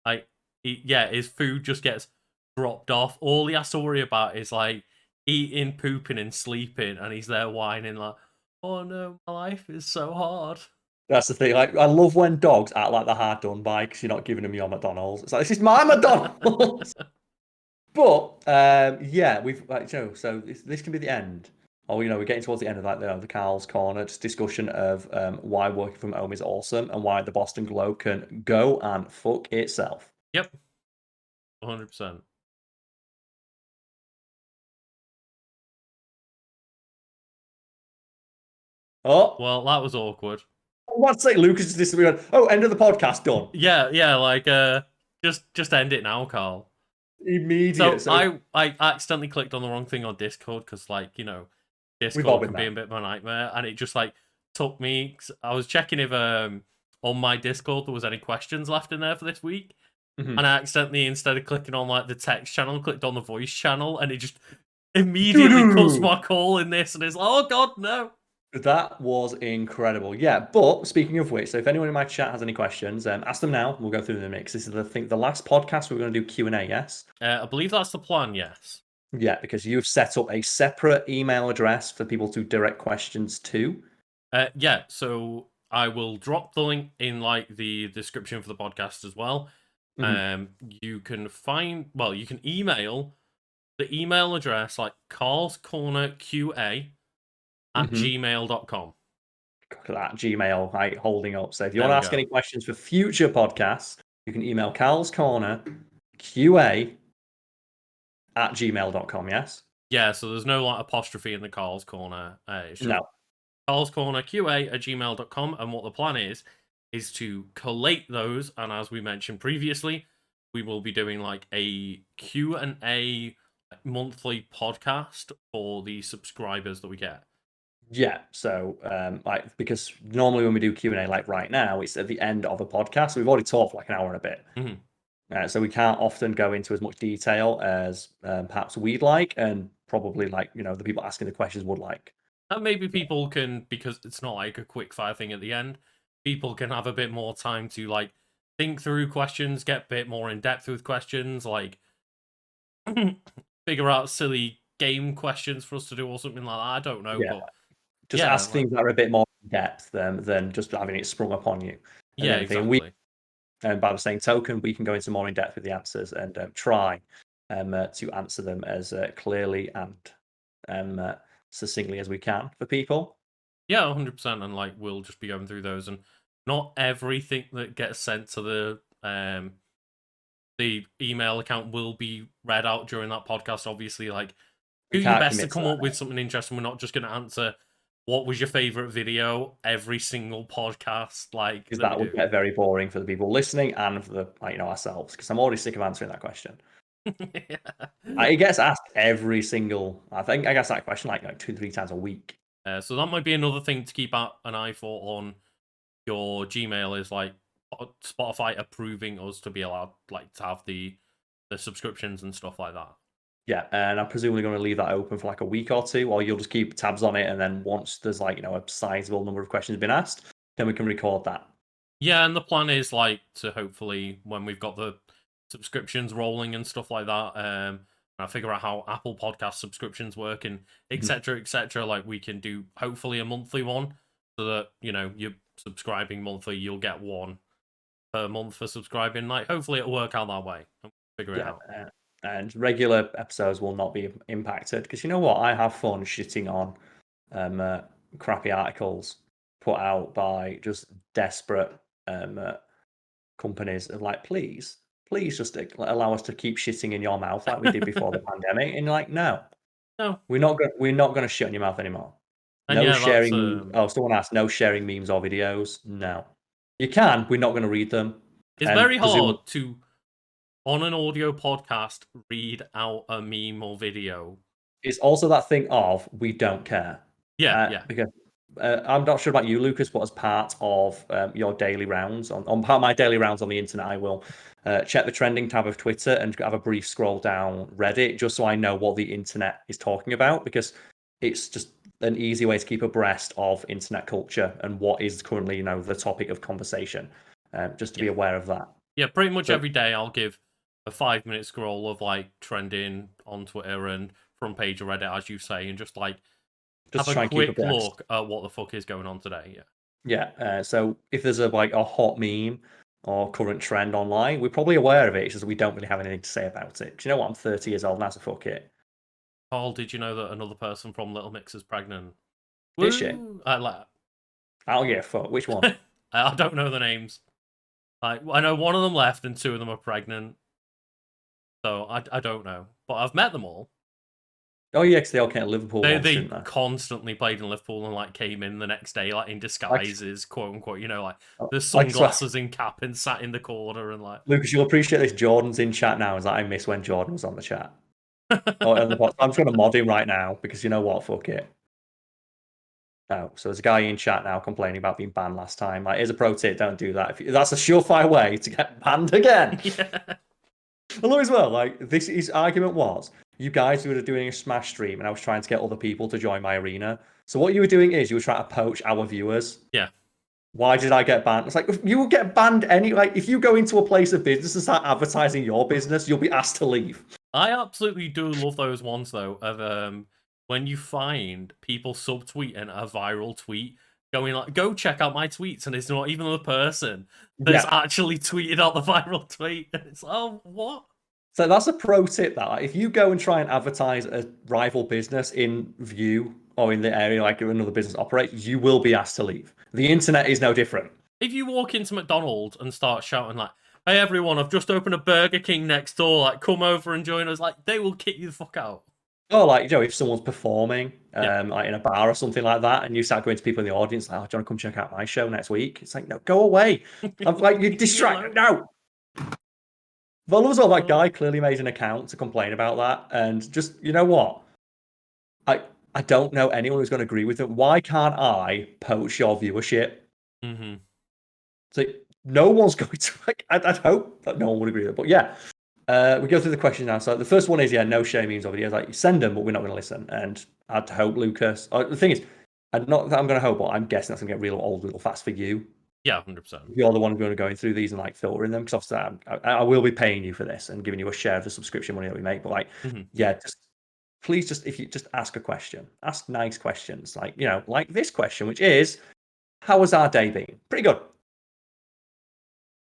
Like, yeah, his food just gets dropped off. All he has to worry about is like eating, pooping, and sleeping, and he's there whining like, "Oh no, my life is so hard." That's the thing. Like I love when dogs act like they're hard done by because you're not giving them your McDonald's. It's like this is my McDonald's. But yeah, we've like so this can be the end. Or we're getting towards the end of like the Carl's Corner just discussion of why working from home is awesome and why the Boston Globe can go and fuck itself. Yep, 100%. Oh, Well, that was awkward. what's say Lucas is disappearing. Oh, end of the podcast done. Yeah, yeah, like just end it now, Carl. Immediate. So So I accidentally clicked on the wrong thing on Discord because, like, you know, we've all Discord been can be there. a bit of a nightmare, and it just like took me. I was checking if on my Discord there was any questions left in there for this week, Mhm. and I accidentally, instead of clicking on like the text channel, clicked on the voice channel, and it just immediately cuts Doo-doo! my call in this, and it's like, oh god, no. That was incredible. Yeah, but speaking of which, so if anyone in my chat has any questions, ask them now. We'll go through them next. This is the last podcast we're going to do Q&A, yes? I believe that's the plan. Yes. Yeah, because you've set up a separate email address for people to direct questions to. Yeah. So I will drop the link in like the description for the podcast as well. Mhm. You can find, well, you can email the email address like karlscornerqa at Mhm. gmail.com. Look at that Gmail like holding up. So if you There want to we ask go. any questions for future podcasts, you can email Carl's Corner QA at gmail.com, yes? Yeah, so there's no like apostrophe in the Carl's Corner. It's just No. karlscornerqa at gmail.com. And what the plan is to collate those. And as we mentioned previously, we will be doing like a Q&A monthly podcast for the subscribers that we get. Yeah, so like because normally when we do Q&A like right now, it's at the end of a podcast. So we've already talked for like an hour and a bit. Mhm. So we can't often go into as much detail as perhaps we'd like, and probably like the people asking the questions would like. And maybe people can, because it's not like a quick fire thing at the end, people can have a bit more time to like think through questions, get a bit more in depth with questions, like figure out silly game questions for us to do or something like that. I don't know, Yeah, but just yeah, ask like things that are a bit more in depth than just having it sprung upon you and yeah, everything. And we, exactly. by the same token, we can go into more in depth with the answers and try to answer them as clearly and succinctly as we can for people. Yeah, 100%. And like we'll just be going through those, and not everything that gets sent to the email account will be read out during that podcast. Obviously, like We do your can't best to commit to come that up now. with something interesting. We're not just going to answer what was your favorite video every single podcast like Because that we that would do. get very boring for the people listening and for the ourselves. Because I'm already sick of answering that question. Yeah. It gets asked every single. I think I guess that question like 2-3 times a week. So that might be another thing to keep an eye for on your Gmail, is like Spotify approving us to be allowed like to have the subscriptions and stuff like that. Yeah, and I'm presumably going to leave that open for like a week or two, or you'll just keep tabs on it, and then once there's like a sizable number of questions been asked, then we can record that. Yeah, and the plan is like to hopefully, when we've got the subscriptions rolling and stuff like that, I figure out how Apple Podcast subscriptions work and Mhm. etc. Like we can do hopefully a monthly one, so that you're subscribing monthly, you'll get one per month for subscribing. Like hopefully it'll work out that way. And figure it Yeah, out. and regular episodes will not be impacted because you know what? I have fun shitting on crappy articles put out by just desperate companies of like, please just allow us to keep shitting in your mouth like we did before the pandemic. And you're like, no, No, we're not gonna shit in your mouth anymore. and No yeah, that's sharing memes. Oh, someone asked, no sharing memes or videos. No, you can. We're not going to read them, it's very and hard presumably, to on an audio podcast read out a meme or video. it's also that thing of we don't care. Yeah. Because I'm not sure about you, Lucas, but as part of your daily rounds on part of my daily rounds on the internet, I will check the trending tab of Twitter and have a brief scroll down Reddit just so I know what the internet is talking about, because it's just an easy way to keep abreast of internet culture and what is currently, the topic of conversation. Just to be Yeah. aware of that. Yeah, pretty much So every day I'll give a 5-minute scroll of like trending on Twitter and front page of Reddit, as you say, and just like just have to a try and keep quick abreast. look at what the fuck is going on today. Yeah. Yeah. So if there's a hot meme or current trend online, we're probably aware of it. It's just we don't really have anything to say about it. 'Cause you know what? I'm 30 years old, and that's a fuck it. Carl, did you know that another person from Little Mix is pregnant? Is shit. Woo! I'll get a fuck. Which one? I don't know the names. I know one of them left and two of them are pregnant. So I don't know, but I've met them all. Oh yeah, because they all came to Liverpool once, They didn't they? constantly played in Liverpool and like came in the next day like in Like, disguises, quote unquote. Like the so, sunglasses in cap and sat in the corner and like. Lucas, you'll appreciate this. Jordan's in chat now. Is that I miss when Jordan was on the chat. Oh, and I'm just going to mod him right now because you know what? Fuck it. No, so there's a guy in chat now complaining about being banned last time. Like, here's a pro tip: don't do that. That's a surefire way to get banned again. Yeah. I love as well. Like his argument was, you guys were doing a Smash stream, and I was trying to get other people to join my arena. So what you were doing is you were trying to poach our viewers. Yeah. Why did I get banned? It's like you will get banned like if you go into a place of business and start advertising your business, you'll be asked to leave. I absolutely do love those ones though of when you find people subtweeting a viral tweet going like go check out my tweets and it's not even the person that's Yeah. actually tweeted out the viral tweet. It's oh what? So that's a pro tip that like, if you go and try and advertise a rival business in view or in the area like another business operates, you will be asked to leave. The internet is no different. If you walk into McDonald's and start shouting like, "Hey everyone, I've just opened a Burger King next door. Like, come over and join us," like they will kick you the fuck out. Oh, like if someone's performing, Yeah. like in a bar or something like that, and you start going to people in the audience like, "Oh, do you want to come check out my show next week?" It's like, no, go away. I'm like, you're Leave me distracted. alone. No. But also, that Oh. guy clearly made an account to complain about that, and just you know what? I don't know anyone who's going to agree with it. Why can't I poach your viewership? Mm-hmm. So no one's going to. Like, I'd hope that no one would agree with it. But yeah, we go through the questions now. So the first one is no shame memes or videos. Like send them, but we're not going to listen. And I'd hope Lucas. The thing is, I'm not that I'm going to hope, but I'm guessing that's going to get real old real fast for you. Yeah, 100%. You're the one who's going to go through these and like filtering them because obviously I will be paying you for this and giving you a share of the subscription money that we make. But like, Mm-hmm. yeah, just please just if you just ask a question, ask nice questions like like this question, which is, how has our day been? Pretty good.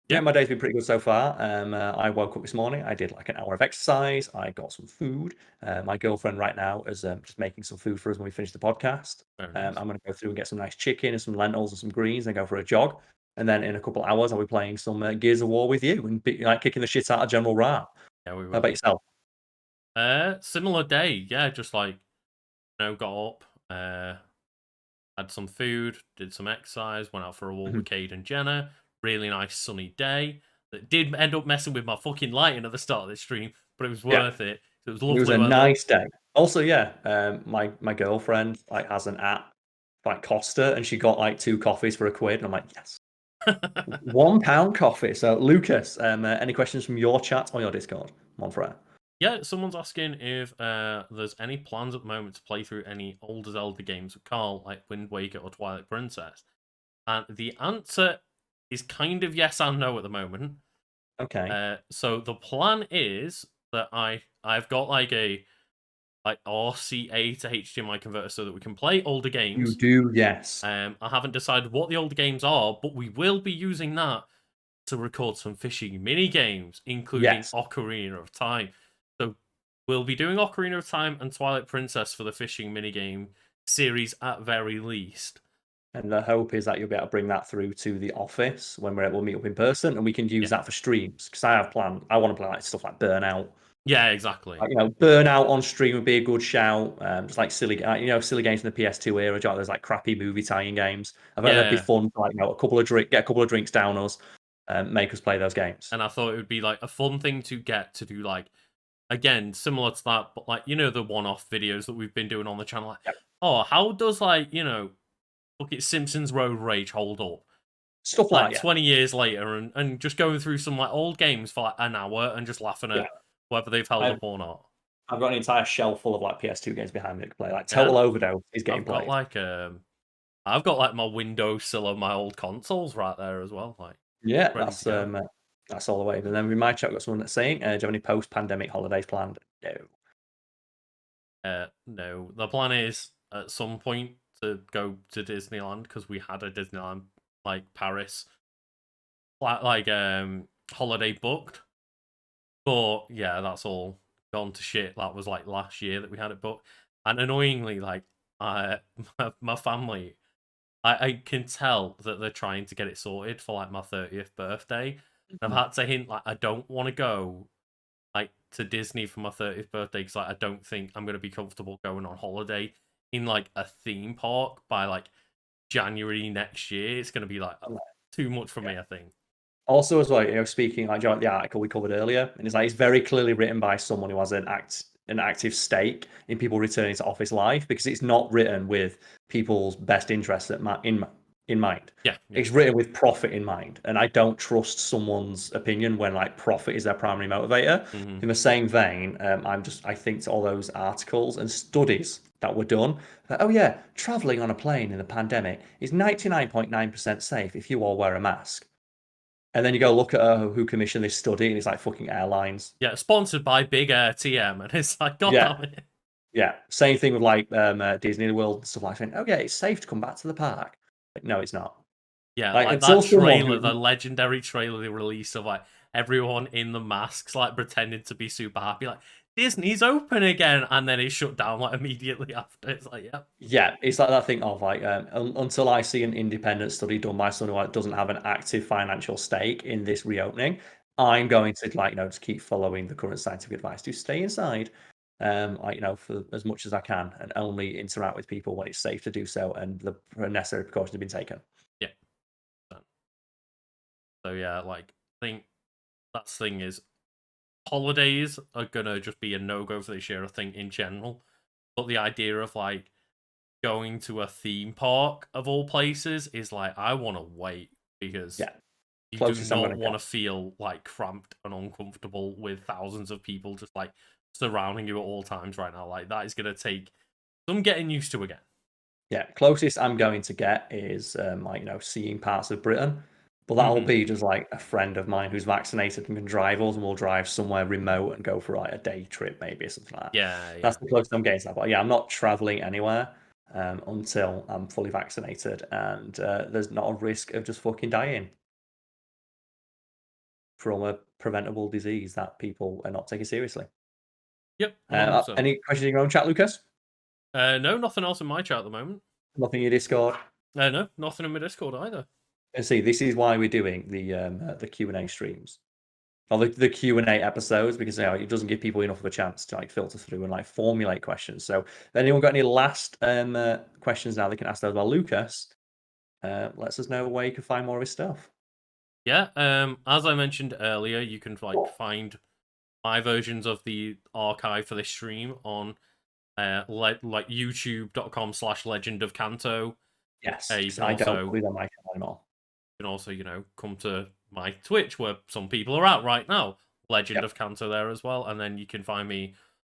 Yeah, my day's been pretty good so far. I woke up this morning. I did like an hour of exercise. I got some food. My girlfriend right now is just making some food for us when we finish the podcast. Very nice. I'm going to go through and get some nice chicken and some lentils and some greens and go for a jog. And then in a couple of hours, I'll be playing some Gears of War with you and like kicking the shit out of General Ra. Yeah, we How will. about yourself? Similar day. Yeah, just like got up, had some food, did some exercise, went out for a walk with Cade and Jenna. Really nice sunny day. That did end up messing with my fucking lighting at the start of this stream, but it was worth it. It was lovely. It was a weather. nice day. Also, yeah, my girlfriend like has an app like Costa, and she got like 2 coffees for £1, and I'm like, yes. £1 coffee. So, Lucas, any questions from your chat or your Discord? Monfrere. Yeah, someone's asking if there's any plans at the moment to play through any older Zelda games with Karl, like Wind Waker or Twilight Princess. And the answer is kind of yes and no at the moment. Okay. So the plan is that I I've got like a RCA to HDMI converter so that we can play older You games. do, yes. I haven't decided what the older games are, but we will be using that to record some fishing mini games, including Yes. Ocarina of Time. So we'll be doing Ocarina of Time and Twilight Princess for the fishing minigame series at very least. And the hope is that you'll be able to bring that through to the office when we're able to meet up in person, and we can use that for streams. Because I have planned, I want to play like stuff like Burnout. Yeah, exactly. Like, Burnout on stream would be a good shout. Just like silly games from the PS2 era, like those like crappy movie tie-in games. I bet that'd be Yeah. fun. Like, get a couple of drinks down us, make us play those games. And I thought it would be like a fun thing to get to do, like, again, similar to that, but like, the one-off videos that we've been doing on the channel. Like, Yep. oh, how does look at Simpsons Road Rage hold up? Stuff Like like 20 years later, and just going through some like old games for like an hour and just laughing at whether they've held up or not. I've got an entire shelf full of like PS2 games behind me to play. Like Yeah, Total Overdose is getting I've got played. I've got like my windowsill of my old consoles right there as well. Like, Yeah, ready to go. that's all the way. But then we might chat got someone that's saying, do you have any post-pandemic holidays planned? No. No. The plan is at some point to go to Disneyland because we had a Disneyland like Paris holiday booked. But yeah, that's all gone to shit. That was like last year that we had it booked. And annoyingly, like my family, I can tell that they're trying to get it sorted for like my 30th birthday. I've had to hint like I don't want to go like to Disney for my 30th birthday because like I don't think I'm gonna be comfortable going on holiday in like a theme park by like January next year. It's gonna be like too much for me, I think. Also, as well, speaking like the article we covered earlier, and it's very clearly written by someone who has an active stake in people returning to office life, because it's not written with people's best interests in mind. Yeah. It's written with profit in mind, and I don't trust someone's opinion when like profit is their primary motivator. Mm-hmm. In the same vein, I think to all those articles and studies that were done, that, oh yeah, traveling on a plane in the pandemic is 99.9% safe if you all wear a mask. And then you go look at who commissioned this study, and it's like fucking airlines. Yeah, sponsored by Big Air TM, and it's like, God damn it. Yeah. Same thing with like Disney World and stuff like that. Oh yeah, it's safe to come back to the park. Like, no, it's not. Yeah, like that trailer, the legendary trailer they released of like everyone in the masks, like pretending to be super happy, like Disney's open again, and then it shut down like immediately after. It's like, yeah. Yeah, it's like that thing of like until I see an independent study done by someone who doesn't have an active financial stake in this reopening, I'm going to just keep following the current scientific advice to stay inside, for as much as I can, and only interact with people when it's safe to do so, and the necessary precautions have been taken. Yeah. So yeah, like I think that's the thing is holidays are gonna just be a no-go for this year, I think, in general. But the idea of like going to a theme park of all places is like I want to wait because you do not want to feel like cramped and uncomfortable with thousands of people just like surrounding you at all times right now. Like that is gonna take some getting used to again. Yeah, closest I'm going to get is seeing parts of Britain, but that'll be just like a friend of mine who's vaccinated and can drive us, and we'll drive somewhere remote and go for like a day trip, maybe, or something like that. Yeah. That's the closest I'm getting to that. But yeah, I'm not traveling anywhere until I'm fully vaccinated, and there's not a risk of just fucking dying from a preventable disease that people are not taking seriously. Yep. Any questions in your own chat, Lucas? No, nothing else in my chat at the moment. Nothing in your Discord? No, nothing in my Discord either. And see, this is why we're doing the Q&A streams. Or the Q&A episodes, because it doesn't give people enough of a chance to like filter through and like formulate questions. So if anyone got any last questions now, they can ask those. Well, Lucas lets us know where you can find more of his stuff. Yeah, as I mentioned earlier, you can like find my versions of the archive for this stream on like youtube.com/LegendOfKanto. Yes, You can I also don't believe on my channel anymore. You can also, come to my Twitch where some people are at right now. Legend of Kanto there as well. And then you can find me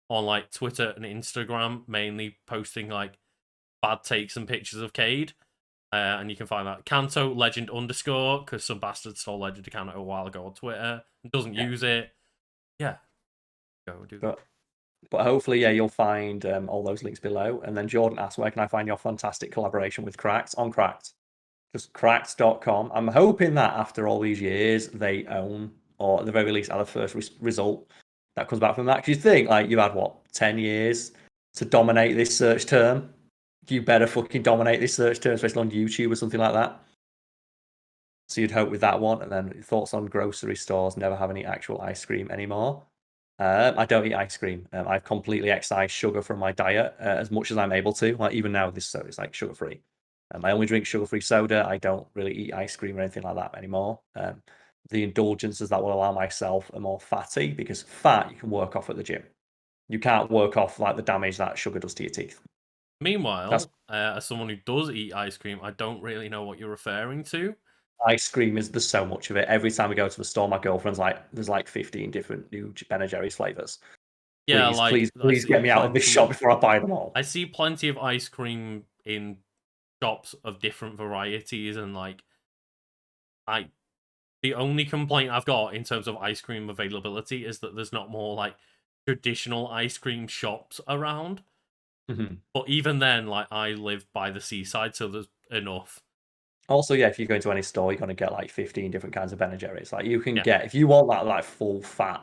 on like Twitter and Instagram, mainly posting like bad takes and pictures of Cade. And you can find that Kanto Legend _ because some bastard stole Legend of Kanto a while ago on Twitter and doesn't use it. Yeah. Go do that. But hopefully, yeah, you'll find all those links below. And then Jordan asks, where can I find your fantastic collaboration with Cracked? On Cracked. Just cracked.com. I'm hoping that after all these years, they own, or at the very least, have a first result that comes back from that. Because you think, like, you've had, what, 10 years to dominate this search term? You better fucking dominate this search term, especially on YouTube or something like that. So you'd hope with that one. And then thoughts on grocery stores never have any actual ice cream anymore. I don't eat ice cream. I've completely excised sugar from my diet as much as I'm able to. Like even now, this soda is like sugar free. I only drink sugar free soda. I don't really eat ice cream or anything like that anymore. The indulgences that will allow myself are more fatty because fat you can work off at the gym. You can't work off like the damage that sugar does to your teeth. Meanwhile, as someone who does eat ice cream, I don't really know what you're referring to. Ice cream there's so much of it. Every time we go to the store, my girlfriend's like, there's like 15 different new Ben and Jerry's flavors. Yeah, Please get me out of this shop before I buy them all. I see plenty of ice cream in shops of different varieties, and like, the only complaint I've got in terms of ice cream availability is that there's not more like traditional ice cream shops around. Mm-hmm. But even then, like, I live by the seaside, so there's enough. Also, yeah, if you go into any store, you're going to get like 15 different kinds of Ben and Jerry's. Like you can get, if you want that like full fat,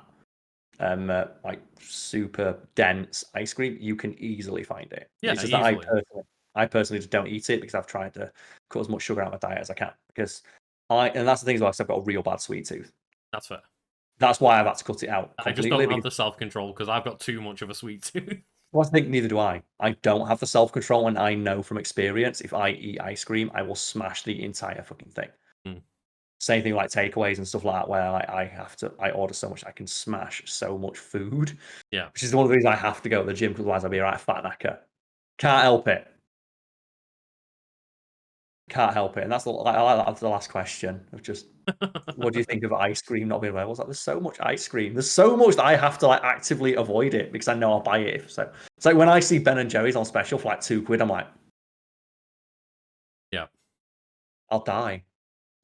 like super dense ice cream, you can easily find it. Yeah, it's just easily. that I personally just don't eat it because I've tried to cut as much sugar out of my diet as I can. Because and that's the thing as well, I've got a real bad sweet tooth. That's fair. That's why I've had to cut it out completely. I just don't have the self-control because I've got too much of a sweet tooth. Well, I think neither do I. I don't have the self-control, and I know from experience, if I eat ice cream, I will smash the entire fucking thing. Same thing like takeaways and stuff like that, where I order so much, I can smash so much food. Yeah. Which is one of the reasons I have to go to the gym, because otherwise I'll be a right fat knacker. Can't help it. Can't help it. And that's the last question of just, what do you think of ice cream not being available? There's so much ice cream. There's so much that I have to like actively avoid it because I know I'll buy it. So it's like when I see Ben and Jerry's on special for like £2, I'm like, yeah, I'll die.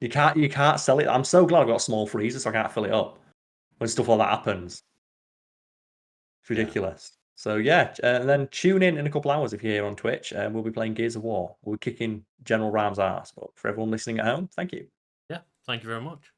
You can't sell it. I'm so glad I've got a small freezer so I can't fill it up when stuff like that happens. It's ridiculous. Yeah. So yeah, and then tune in a couple hours if you're here on Twitch. We'll be playing Gears of War. We'll be kicking General Ram's ass. But for everyone listening at home, thank you. Yeah, thank you very much.